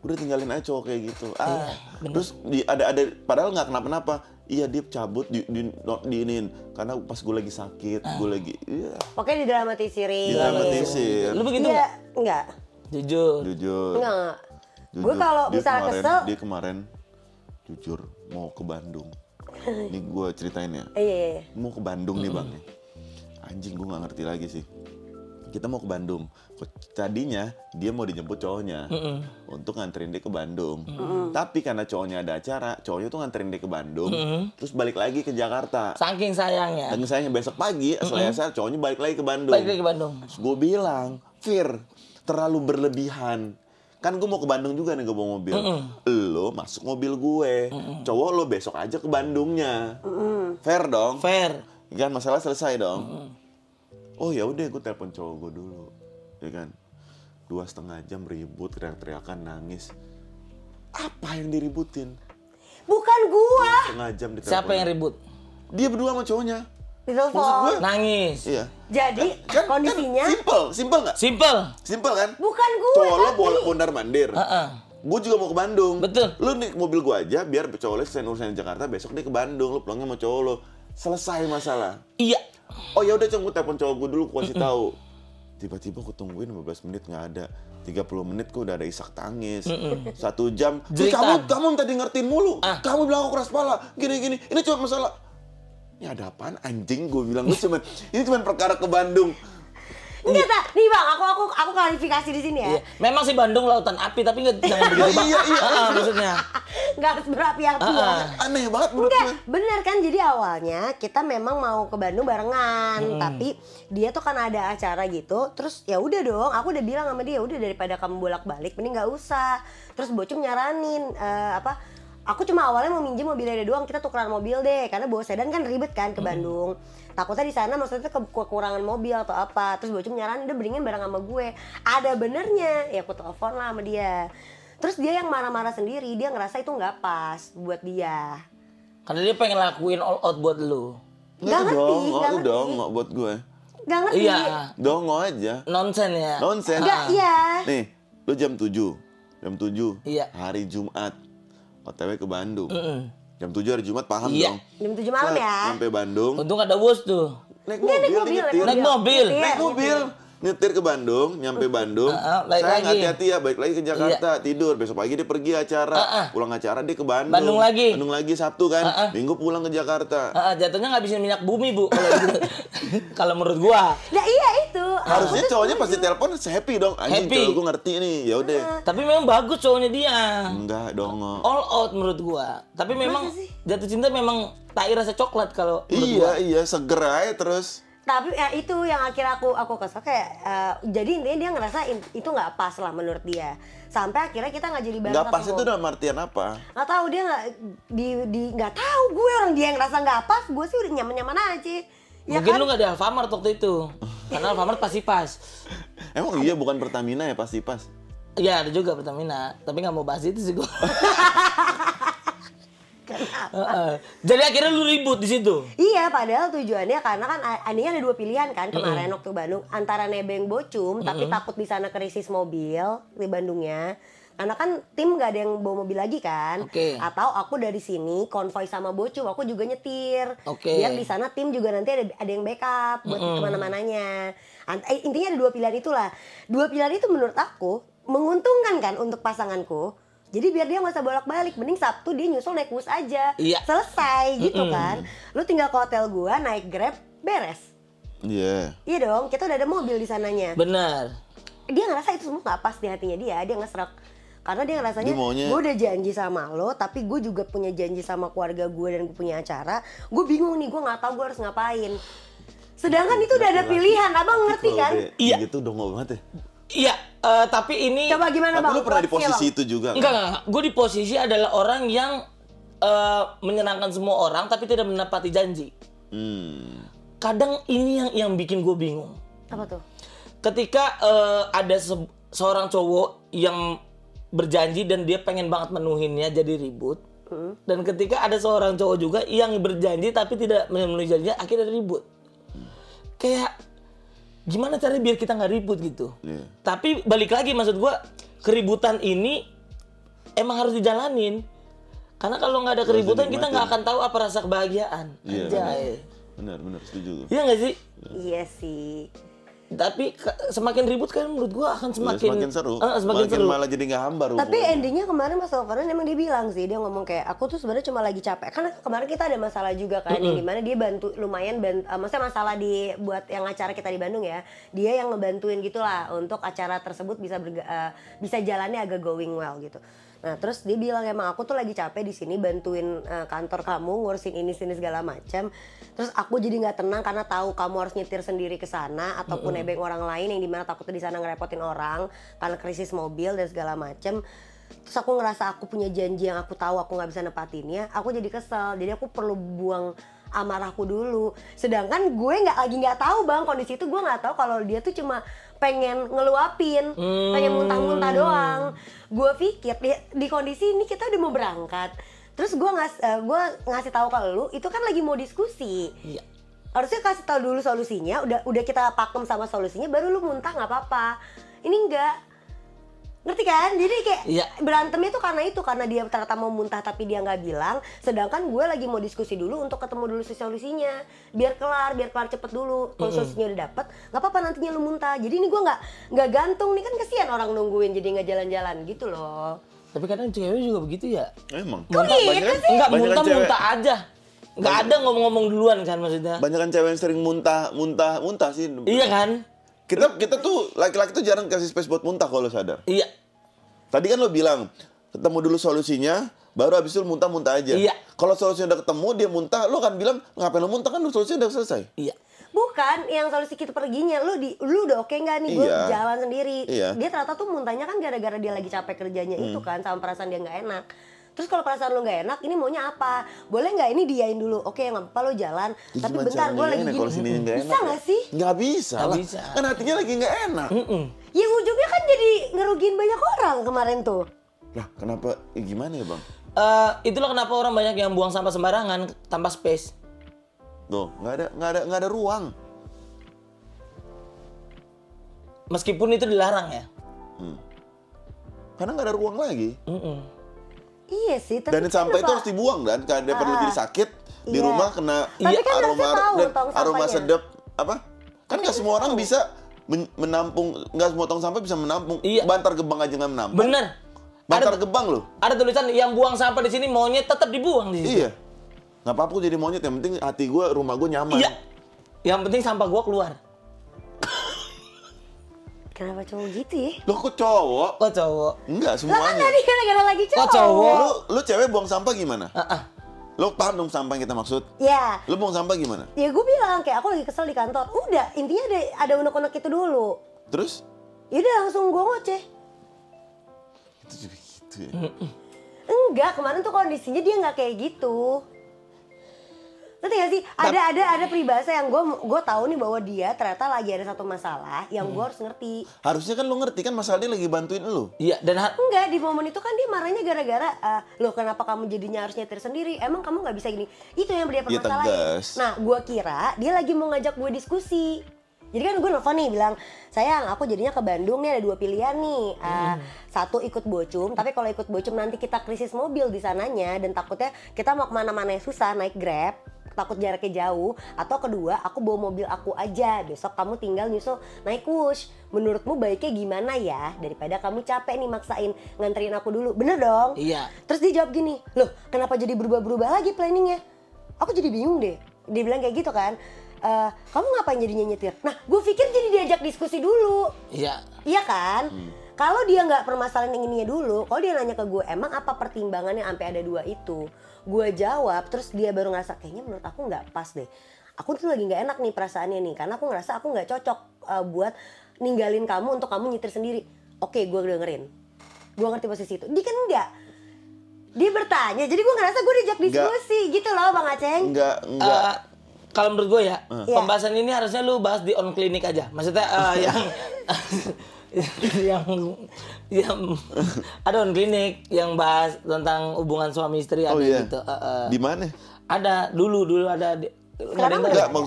[SPEAKER 2] Udah tinggalin aja cowok kayak gitu.
[SPEAKER 1] Bener.
[SPEAKER 2] Terus ada padahal nggak kenapa-napa. Iya dia cabut diinin karena pas gue lagi sakit, gue lagi
[SPEAKER 3] Pokoknya didramatisirin.
[SPEAKER 2] Didramatisir.
[SPEAKER 1] Lu begitu
[SPEAKER 3] Iya, enggak.
[SPEAKER 1] Jujur.
[SPEAKER 3] Enggak. Gue kalau misalnya kesel,
[SPEAKER 2] dia kemarin jujur mau ke Bandung. Ini gue ceritain ya.
[SPEAKER 3] Iya.
[SPEAKER 2] Mau ke Bandung nih bang. Anjing gue nggak ngerti lagi sih. Kita mau ke Bandung. Tadinya dia mau dijemput cowoknya untuk nganterin dia ke Bandung. Tapi karena cowoknya ada acara, cowoknya tuh nganterin dia ke Bandung, terus balik lagi ke Jakarta.
[SPEAKER 1] Saking sayangnya.
[SPEAKER 2] Dan sayangnya besok pagi, setelah cowoknya balik lagi ke Bandung.
[SPEAKER 1] Balik lagi ke Bandung.
[SPEAKER 2] Terus gue bilang, Fir, terlalu berlebihan. Kan gue mau ke Bandung juga nih, gue bawa mobil. Lo masuk mobil gue. Cowok lo besok aja ke Bandungnya. Fair dong?
[SPEAKER 1] Fair.
[SPEAKER 2] Kan masalah selesai dong. Oh ya udah, gue telepon cowok gue dulu, ya kan. 2,5 jam ribut, teriak-teriakan, nangis. Apa yang diributin?
[SPEAKER 3] Bukan gua.
[SPEAKER 2] 2,5 jam ditelepon.
[SPEAKER 1] Siapa yang ribut?
[SPEAKER 2] Dia berdua sama cowoknya.
[SPEAKER 3] Ditelepon.
[SPEAKER 2] Maksud gue?
[SPEAKER 1] Nangis.
[SPEAKER 2] Iya.
[SPEAKER 3] Jadi kondisinya
[SPEAKER 2] Simple nggak? Simple kan?
[SPEAKER 3] bukan gua.
[SPEAKER 2] Cowok lo
[SPEAKER 3] tapi.
[SPEAKER 2] mondar mandir. Gue juga mau ke Bandung.
[SPEAKER 1] Betul.
[SPEAKER 2] Lu nih mobil gue aja, biar cowok lo selesai urusan di Jakarta, besok dia ke Bandung. Lu pulangnya sama cowok lo. Selesai masalah.
[SPEAKER 1] Iya.
[SPEAKER 2] Oh ya udah gue telepon cowok gue dulu, gue kasih tahu. Tiba-tiba gue tungguin 15 menit nggak ada. 30 menit gue udah ada isak tangis. 1 jam. Terus kamu tadi ngertiin mulu. Kamu bilang aku keras kepala. Gini. Ini cuma masalah. Ini ada apaan anjing? Gue bilang ini cuma perkara ke Bandung.
[SPEAKER 3] Enggak, tak. Nih Bang, aku klarifikasi di sini ya.
[SPEAKER 1] Iya. Memang sih Bandung lautan api, tapi jangan begitu Bang.
[SPEAKER 2] Iya.
[SPEAKER 1] Maksudnya.
[SPEAKER 3] Nggak harus berapi-api ya.
[SPEAKER 2] Aneh banget menurut
[SPEAKER 3] Enggak,
[SPEAKER 2] gue.
[SPEAKER 3] bener kan. Jadi awalnya kita memang mau ke Bandung barengan, tapi dia tuh kan ada acara gitu. Terus ya udah dong, aku udah bilang sama dia, udah daripada kamu bolak-balik, mending nggak usah. Terus Bocum nyaranin aku cuma awalnya mau minjem mobilnya dia doang, kita tukeran mobil deh, karena bawa sedan kan ribet kan ke Bandung. Takutnya di sana maksudnya kekurangan mobil atau apa. Terus Bocum nyaranin udah mendingan bareng sama gue. Ada benernya, ya aku telepon lah sama dia. Terus dia yang marah-marah sendiri, dia ngerasa itu nggak pas buat dia.
[SPEAKER 1] Karena dia pengen lakuin all out buat lu.
[SPEAKER 3] Nggak ngerti.
[SPEAKER 2] Nggak buat gue.
[SPEAKER 3] Nggak ngerti.
[SPEAKER 1] Iya.
[SPEAKER 2] Dongo aja.
[SPEAKER 1] Nonsen ya.
[SPEAKER 2] Nonsen.
[SPEAKER 3] Nggak, iya.
[SPEAKER 2] Nih, lu jam 7.
[SPEAKER 1] Iya.
[SPEAKER 2] Hari Jumat. OTW ke Bandung. Jam 7 hari Jumat, paham
[SPEAKER 1] Iya.
[SPEAKER 2] dong.
[SPEAKER 3] Jam 7 malam ya.
[SPEAKER 2] Sampai Bandung.
[SPEAKER 1] Untung ada bos tuh.
[SPEAKER 2] Naik
[SPEAKER 3] Nggak,
[SPEAKER 2] mobil.
[SPEAKER 1] Naik mobil.
[SPEAKER 2] Naik mobil. Nyetir ke Bandung, nyampe Bandung.
[SPEAKER 1] balik
[SPEAKER 2] Saya
[SPEAKER 1] lagi.
[SPEAKER 2] hati-hati ya, balik lagi ke Jakarta, tidur. Besok pagi dia pergi acara. Pulang acara dia ke Bandung.
[SPEAKER 1] Bandung lagi.
[SPEAKER 2] Sabtu kan. Minggu pulang ke Jakarta.
[SPEAKER 1] Jatuhnya ngabisin minyak bumi, Bu. Kalau gitu. Kalau menurut gua.
[SPEAKER 3] Nah iya itu.
[SPEAKER 2] Harusnya cowoknya pasti telepon happy dong. Anjing,
[SPEAKER 1] Happy.
[SPEAKER 2] cowok gue ngerti nih. Ya udah.
[SPEAKER 1] Tapi memang bagus cowoknya dia.
[SPEAKER 2] Enggak dong.
[SPEAKER 1] All out menurut gua. Tapi memang jatuh cinta memang tai rasa coklat kalau menurut gua.
[SPEAKER 2] Iya, seger aja terus.
[SPEAKER 3] Tapi ya itu yang akhirnya aku kesel kayak jadi intinya dia ngerasa itu nggak pas lah menurut dia. Sampai akhirnya kita nggak jadi bareng.
[SPEAKER 2] Nggak pas itu dalam artian apa?
[SPEAKER 3] Nggak tahu dia nggak tahu gue orang dia yang ngerasa nggak pas, gue sih udah nyaman-nyaman aja. Ya
[SPEAKER 1] Mungkin
[SPEAKER 3] kan?
[SPEAKER 1] lu gak di Alfamart waktu itu. Karena Alfamart pasti pas.
[SPEAKER 2] Emang iya bukan Pertamina ya pasti pas?
[SPEAKER 1] Iya ada juga Pertamina. Tapi gak mau bahas itu sih gua. Jadi akhirnya lu ribut di situ.
[SPEAKER 3] Iya, padahal tujuannya karena kan Aninya ada 2 pilihan kan kemarin waktu Bandung, antara nebeng Bocum tapi takut di sana krisis mobil di Bandungnya. Karena kan tim gak ada yang bawa mobil lagi kan. Atau aku dari sini konvoy sama Bocum, aku juga nyetir. Biar di sana tim juga nanti ada yang backup buat kemana-mananya. Intinya ada 2 pilihan itulah. 2 pilihan itu menurut aku menguntungkan kan untuk pasanganku. Jadi biar dia nggak usah bolak-balik, mending Sabtu dia nyusul naik bus aja, selesai gitu kan. Lu tinggal ke hotel gua, naik Grab, beres.
[SPEAKER 2] Iya.
[SPEAKER 3] Iya dong, kita udah ada mobil di sananya.
[SPEAKER 1] Benar.
[SPEAKER 3] Dia ngerasa itu semua nggak pas di hatinya dia ngeserak. Karena dia ngerasanya, gue udah janji sama lo, tapi gue juga punya janji sama keluarga gue dan gue punya acara. Gue bingung nih, gue nggak tahu gue harus ngapain. Sedangkan itu udah ada pilihan, abang ngerti kan?
[SPEAKER 2] Iya. Gitu dong banget ya.
[SPEAKER 1] Iya, tapi ini...
[SPEAKER 3] Coba gimana
[SPEAKER 2] Tapi
[SPEAKER 3] bang?
[SPEAKER 2] lu pernah di posisi itu juga kan?
[SPEAKER 1] Enggak. Gue di posisi adalah orang yang menyenangkan semua orang tapi tidak menepati janji. Kadang ini yang bikin gue bingung.
[SPEAKER 3] Apa tuh?
[SPEAKER 1] Ketika ada seorang cowok yang berjanji dan dia pengen banget menuhinnya jadi ribut. Dan ketika ada seorang cowok juga yang berjanji tapi tidak memenuhi janjinya akhirnya ribut. Kayak... gimana caranya biar kita nggak ribut gitu. Tapi balik lagi maksud gue, keributan ini emang harus dijalanin. Karena kalau nggak ada keributan kita nggak akan tahu apa rasa kebahagiaan.
[SPEAKER 2] Benar, setuju.
[SPEAKER 1] Iya nggak sih?
[SPEAKER 3] Iya sih.
[SPEAKER 1] Tapi semakin ribut kan menurut gue akan semakin
[SPEAKER 2] seru.
[SPEAKER 1] Semakin seru.
[SPEAKER 2] Malah jadi nggak hambar.
[SPEAKER 3] Tapi endingnya kemarin Mas Alvaran emang dia bilang sih, dia ngomong kayak aku tuh sebenarnya cuma lagi capek. Karena kemarin kita ada masalah juga kan, yang dimana dia maksudnya masalah di buat yang acara kita di Bandung ya. Dia yang ngebantuin gitulah untuk acara tersebut bisa jalannya agak going well gitu. Nah terus dia bilang emang aku tuh lagi capek di sini bantuin kantor kamu ngurusin ini sini segala macam. Terus aku jadi nggak tenang karena tahu kamu harus nyetir sendiri ke sana ataupun nebeng orang lain yang dimana takutnya di sana ngerepotin orang karena krisis mobil dan segala macam. Terus aku ngerasa aku punya janji yang aku tahu aku nggak bisa nepatinnya. Aku jadi kesel. Jadi aku perlu buang amarahku dulu. Sedangkan gue nggak tahu bang kondisi itu, gue nggak tahu kalau dia tuh cuma pengen ngeluapin, pengen muntah-muntah doang. Gue pikir di kondisi ini kita udah mau berangkat. Terus gue ngasih tahu ke lu, itu kan lagi mau diskusi.
[SPEAKER 1] Iya.
[SPEAKER 3] Harusnya kasih tahu dulu solusinya, udah kita pakem sama solusinya, baru lu muntah nggak apa-apa. Ini enggak. Ngerti kan? Jadi kayak
[SPEAKER 1] Iya.
[SPEAKER 3] berantemnya tuh karena dia ternyata mau muntah tapi dia nggak bilang. Sedangkan gue lagi mau diskusi dulu untuk ketemu dulu solusinya. Biar kelar cepet dulu. Kalau solusinya udah dapet, nggak apa-apa nantinya lu muntah. Jadi ini gue nggak gantung nih, kan kasihan orang nungguin jadi nggak jalan-jalan gitu loh.
[SPEAKER 1] Tapi kadang cewek juga begitu ya.
[SPEAKER 2] Emang.
[SPEAKER 3] Kok gitu sih?
[SPEAKER 1] Enggak,
[SPEAKER 2] Banyakan cewek.
[SPEAKER 1] muntah aja. Enggak ada ngomong-ngomong duluan kan maksudnya.
[SPEAKER 2] Banyakan cewek yang sering muntah sih.
[SPEAKER 1] Iya kan?
[SPEAKER 2] Kita tuh laki-laki tuh jarang kasih space buat muntah kalau sadar.
[SPEAKER 1] Iya.
[SPEAKER 2] Tadi kan lo bilang ketemu dulu solusinya, baru habis itu muntah-muntah aja.
[SPEAKER 1] Iya.
[SPEAKER 2] Kalau solusinya udah ketemu dia muntah, lo kan bilang ngapain lo muntah, kan solusinya udah selesai.
[SPEAKER 1] Iya.
[SPEAKER 3] Bukan, yang solusi kita perginya, lu udah oke nggak nih, gue
[SPEAKER 2] Iya.
[SPEAKER 3] jalan sendiri.
[SPEAKER 2] Iya.
[SPEAKER 3] Dia ternyata tuh muntahnya kan gara-gara dia lagi capek kerjanya itu kan, sama perasaan dia nggak enak. Terus kalau perasaan lu nggak enak, ini maunya apa? Boleh nggak ini diain dulu? Oke, nggak apa-apa lo jalan.
[SPEAKER 2] Ya,
[SPEAKER 3] Tapi
[SPEAKER 2] gimana
[SPEAKER 3] bentar, gue
[SPEAKER 2] caranya
[SPEAKER 3] lagi
[SPEAKER 2] enak
[SPEAKER 3] gini.
[SPEAKER 2] kalau sininya nggak
[SPEAKER 3] Bisa
[SPEAKER 2] enak
[SPEAKER 3] nggak
[SPEAKER 2] ya?
[SPEAKER 3] sih?
[SPEAKER 2] Nggak bisa
[SPEAKER 1] Nggak
[SPEAKER 2] lah.
[SPEAKER 1] bisa.
[SPEAKER 2] Kan hatinya lagi nggak enak.
[SPEAKER 3] Ya ujungnya kan jadi ngerugiin banyak orang kemarin tuh.
[SPEAKER 2] Lah kenapa? Gimana ya bang?
[SPEAKER 1] Itulah kenapa orang banyak yang buang sampah sembarangan tanpa space.
[SPEAKER 2] Tuh nggak ada ruang.
[SPEAKER 1] Meskipun itu dilarang ya.
[SPEAKER 2] Karena nggak ada ruang lagi.
[SPEAKER 3] Iya sih, tapi
[SPEAKER 2] Dan
[SPEAKER 3] kan
[SPEAKER 2] sampah itu
[SPEAKER 3] apa-
[SPEAKER 2] harus dibuang dan karena dia perlu jadi sakit di
[SPEAKER 3] Iya.
[SPEAKER 2] rumah kena
[SPEAKER 3] Tapi kan
[SPEAKER 2] aroma
[SPEAKER 3] harusnya tahu
[SPEAKER 2] dan
[SPEAKER 3] tong
[SPEAKER 2] aroma
[SPEAKER 3] sampahnya.
[SPEAKER 2] sedap apa? Kan nggak semua orang bisa menampung, nggak semua tong sampah bisa menampung.
[SPEAKER 1] Iya.
[SPEAKER 2] Bantar Gebang aja nggak menampung.
[SPEAKER 1] Bener.
[SPEAKER 2] Bantar
[SPEAKER 1] Ada,
[SPEAKER 2] Gebang loh.
[SPEAKER 1] ada tulisan yang buang sampah di sini maunya tetap dibuang di situ.
[SPEAKER 2] Iya. Nggak apa-apa gua jadi monyet, yang penting hati gue, rumah gue nyaman.
[SPEAKER 1] Iya. Yang penting sampah gua keluar.
[SPEAKER 3] Kenapa cowok gitu ya?
[SPEAKER 2] Lo kok cowok?
[SPEAKER 1] Kok cowok?
[SPEAKER 2] Enggak
[SPEAKER 3] Lah kan
[SPEAKER 2] semuanya.
[SPEAKER 3] tadi gara-gara lagi cowok.
[SPEAKER 1] Kok cowok?
[SPEAKER 2] Lu cewek buang sampah gimana?
[SPEAKER 1] Heeh.
[SPEAKER 2] Lo paham dong sampah yang kita maksud?
[SPEAKER 3] Ya,
[SPEAKER 2] Lo buang sampah gimana?
[SPEAKER 3] ya gue bilang kayak aku lagi kesel di kantor. Udah, intinya ada unek-unek itu dulu.
[SPEAKER 2] Terus?
[SPEAKER 3] Ya udah langsung gue ngoceh.
[SPEAKER 2] Itu juga gitu ya.
[SPEAKER 3] Enggak, kemarin tuh kondisinya dia nggak kayak gitu. Ngerti gak sih? Ada peribahasa yang gue tahu nih bahwa dia ternyata lagi ada satu masalah yang gue harus ngerti.
[SPEAKER 2] Harusnya kan lo ngerti kan masalah dia lagi bantuin lo.
[SPEAKER 1] Iya, dan
[SPEAKER 3] Enggak, di momen itu kan dia marahnya gara-gara loh kenapa kamu jadinya harus nyetir sendiri? Emang kamu nggak bisa gini? Itu yang dia
[SPEAKER 2] Dia
[SPEAKER 3] permasalahin.
[SPEAKER 2] tegas.
[SPEAKER 3] Nah, gue kira dia lagi mau ngajak gue diskusi. Jadi kan gue nelfon nih bilang, sayang aku jadinya ke Bandung nih ada 2 pilihan nih. Satu ikut bocum, tapi kalau ikut bocum nanti kita krisis mobil di sananya dan takutnya kita mau kemana-mana yang susah naik Grab, takut jaraknya jauh. Atau kedua, aku bawa mobil aku aja, besok kamu tinggal nyusul naik Wush. Menurutmu baiknya gimana ya? Daripada kamu capek nih maksain nganterin aku dulu, bener dong?
[SPEAKER 1] Iya.
[SPEAKER 3] Terus dia jawab gini, loh kenapa jadi berubah-berubah lagi planningnya? Aku jadi bingung deh. Dia bilang kayak gitu kan. Kamu ngapain jadinya nyetir? Nah, gue pikir jadi diajak diskusi dulu.
[SPEAKER 1] iya.
[SPEAKER 3] Iya kan? Kalau dia nggak permasalahan yang ininya dulu, kalau dia nanya ke gue, emang apa pertimbangannya sampai ada 2 itu? Gue jawab, terus dia baru ngerasa, kayaknya menurut aku nggak pas deh. Aku tuh lagi nggak enak nih perasaannya nih, karena aku ngerasa aku nggak cocok buat ninggalin kamu untuk kamu nyetir sendiri. Oke, gue dengerin. Gue ngerti posisi itu. Dia kan enggak. Dia bertanya, jadi gue ngerasa gue diajak diskusi gitu loh Bang Aceng.
[SPEAKER 2] Enggak.
[SPEAKER 1] Kalau menurut gue ya,
[SPEAKER 3] Iya.
[SPEAKER 1] pembahasan ini harusnya lu bahas di on klinik aja. Maksudnya yang ada on klinik yang bahas tentang hubungan suami istri ada
[SPEAKER 2] Oh iya.
[SPEAKER 1] gitu.
[SPEAKER 2] Di mana?
[SPEAKER 1] Ada dulu ada.
[SPEAKER 3] Sekarang
[SPEAKER 1] Nggak ada yang
[SPEAKER 2] Enggak,
[SPEAKER 1] tahu.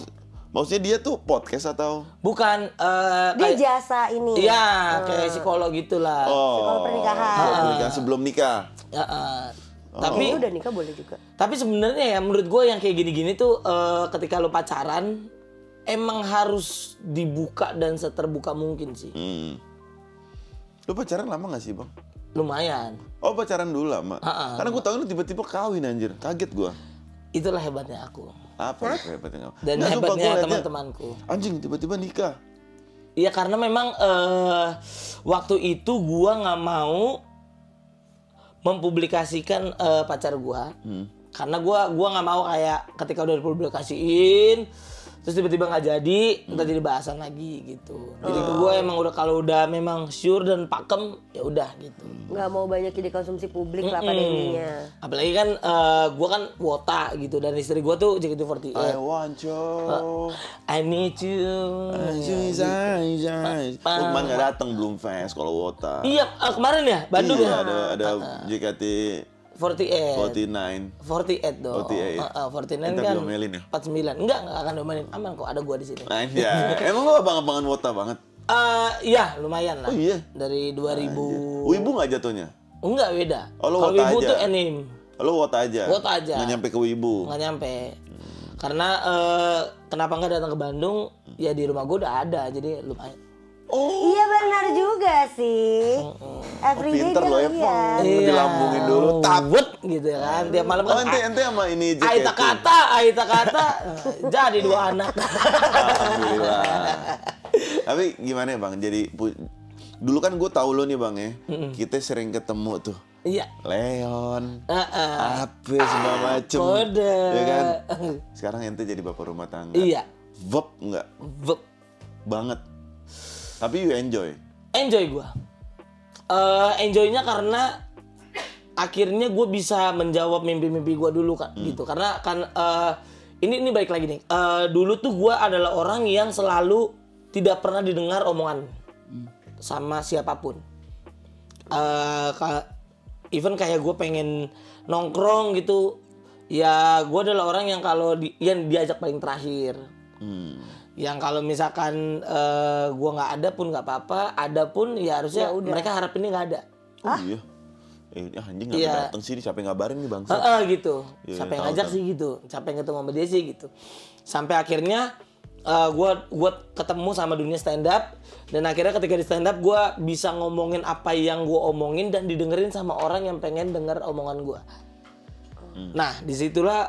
[SPEAKER 2] maksudnya dia tuh podcast atau?
[SPEAKER 1] Bukan.
[SPEAKER 3] Dia
[SPEAKER 1] kayak-
[SPEAKER 3] jasa ini.
[SPEAKER 1] Iya, kayak psikolog gitulah.
[SPEAKER 3] Psikolog pernikahan.
[SPEAKER 2] Pernikahan sebelum nikah.
[SPEAKER 1] Tapi
[SPEAKER 3] Ini udah nikah boleh juga.
[SPEAKER 1] Tapi sebenarnya ya menurut gue yang kayak gini-gini tuh ketika lo pacaran emang harus dibuka dan seterbuka mungkin sih.
[SPEAKER 2] Lu pacaran lama gak sih bang?
[SPEAKER 1] Lumayan.
[SPEAKER 2] Oh pacaran dulu lama? Karena gue tau lu tiba-tiba kawin anjir, kaget gue.
[SPEAKER 1] Itulah hebatnya aku.
[SPEAKER 2] Apa hebatnya kamu?
[SPEAKER 1] Dan
[SPEAKER 2] Nggak, sumpah,
[SPEAKER 1] hebatnya
[SPEAKER 2] gua liatnya,
[SPEAKER 1] teman-temanku.
[SPEAKER 2] anjing tiba-tiba nikah.
[SPEAKER 1] Iya karena memang waktu itu gua nggak mau mempublikasikan pacar gua. Karena gua nggak mau kayak ketika udah dipublikasiin terus tiba-tiba nggak jadi, ntar jadi bahasan lagi gitu. Jadi gua emang udah kalau udah memang sure dan pakem ya udah gitu.
[SPEAKER 3] Nggak mau banyak dikonsumsi publik lah pada intinya.
[SPEAKER 1] Apalagi kan gua kan wota gitu dan istri gua tuh JKT48.
[SPEAKER 2] I want you.
[SPEAKER 1] I need you.
[SPEAKER 2] Lu kemarin gak datang belum fest kalau Wota.
[SPEAKER 1] Iya, kemarin ya, Bandung
[SPEAKER 2] Iya,
[SPEAKER 1] ya.
[SPEAKER 2] ada JKT
[SPEAKER 1] 48.
[SPEAKER 2] 49.
[SPEAKER 1] 48 dong.
[SPEAKER 2] 48.
[SPEAKER 1] 49
[SPEAKER 2] Ntar
[SPEAKER 1] kan.
[SPEAKER 2] diomelin ya?
[SPEAKER 1] 49. Enggak akan diomelin. Aman kok ada gua di sini.
[SPEAKER 2] Anjay, emang lu abang-abangan Wota banget?
[SPEAKER 1] Iya lumayan lah.
[SPEAKER 2] Oh iya?
[SPEAKER 1] Dari 2000.
[SPEAKER 2] Wibu nggak jatuhnya?
[SPEAKER 1] Enggak beda.
[SPEAKER 2] Oh, lo
[SPEAKER 1] Kalau
[SPEAKER 2] wota
[SPEAKER 1] Wibu
[SPEAKER 2] aja?
[SPEAKER 1] tuh anime.
[SPEAKER 2] Lo wota aja?
[SPEAKER 1] Wota aja.
[SPEAKER 2] Nggak nyampe ke Wibu?
[SPEAKER 1] Nggak nyampe. Karena kenapa nggak datang ke Bandung? Ya di rumah gue udah ada, jadi lumayan.
[SPEAKER 2] Oh,
[SPEAKER 3] Iya benar juga sih. Everyday
[SPEAKER 2] pinter lo
[SPEAKER 3] dia
[SPEAKER 2] Evan.
[SPEAKER 3] lihat.
[SPEAKER 2] Dilambungin dulu,
[SPEAKER 1] Tabut gitu kan. Tiap malam
[SPEAKER 2] Oh,
[SPEAKER 1] kan.
[SPEAKER 2] ente sama ini
[SPEAKER 1] Aita kata, jadi 2 anak.
[SPEAKER 2] Alhamdulillah. Tapi gimana ya Bang? Jadi dulu kan gue tahu lo nih Bang ya. Kita sering ketemu tuh.
[SPEAKER 1] Iya.
[SPEAKER 2] Leon, apa segala macem.
[SPEAKER 1] Kode.
[SPEAKER 2] Ya kan? Sekarang ente jadi bapak rumah tangga.
[SPEAKER 1] Iya.
[SPEAKER 2] Vep nggak?
[SPEAKER 1] Vep.
[SPEAKER 2] Banget. Tapi you enjoy.
[SPEAKER 1] Enjoy gue. Enjoynya karena akhirnya gue bisa menjawab mimpi-mimpi gue dulu kan gitu. Karena kan ini baik lagi nih. Dulu tuh gue adalah orang yang selalu tidak pernah didengar omongan sama siapapun. Even kayak gue pengen nongkrong gitu, ya gue adalah orang yang kalau yang diajak paling terakhir. Yang kalau misalkan gue nggak ada pun nggak apa-apa, ada pun ya harusnya mereka harap ini nggak ada.
[SPEAKER 2] Oh iya. Anjing nggak datang sih, siapa yang ngabarin nih bangsa?
[SPEAKER 1] Gitu. Siapa yang ngajak sih gitu, siapa yang ketemu sama dia sih gitu. Sampai akhirnya gue ketemu sama dunia stand up, dan akhirnya ketika di stand up gue bisa ngomongin apa yang gue omongin dan didengerin sama orang yang pengen denger omongan gue. Nah disitulah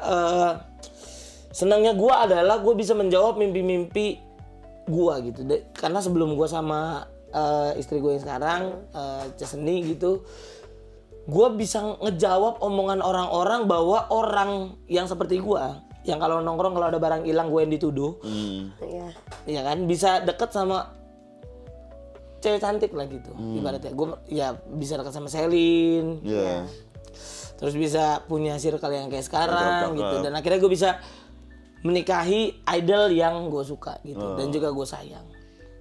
[SPEAKER 1] senangnya gue adalah gue bisa menjawab mimpi-mimpi gue gitu. Karena sebelum gue sama istri gue yang sekarang Ceseni gitu, gue bisa ngejawab omongan orang-orang bahwa orang yang seperti gue, yang kalau nongkrong kalau ada barang hilang gue yang dituduh, ya kan bisa deket sama cewek cantik lah gitu. Ibaratnya gue ya bisa deket sama Selin, terus bisa punya circle yang kayak sekarang gitu, dan akhirnya gue bisa menikahi idol yang gue suka gitu dan juga gue sayang.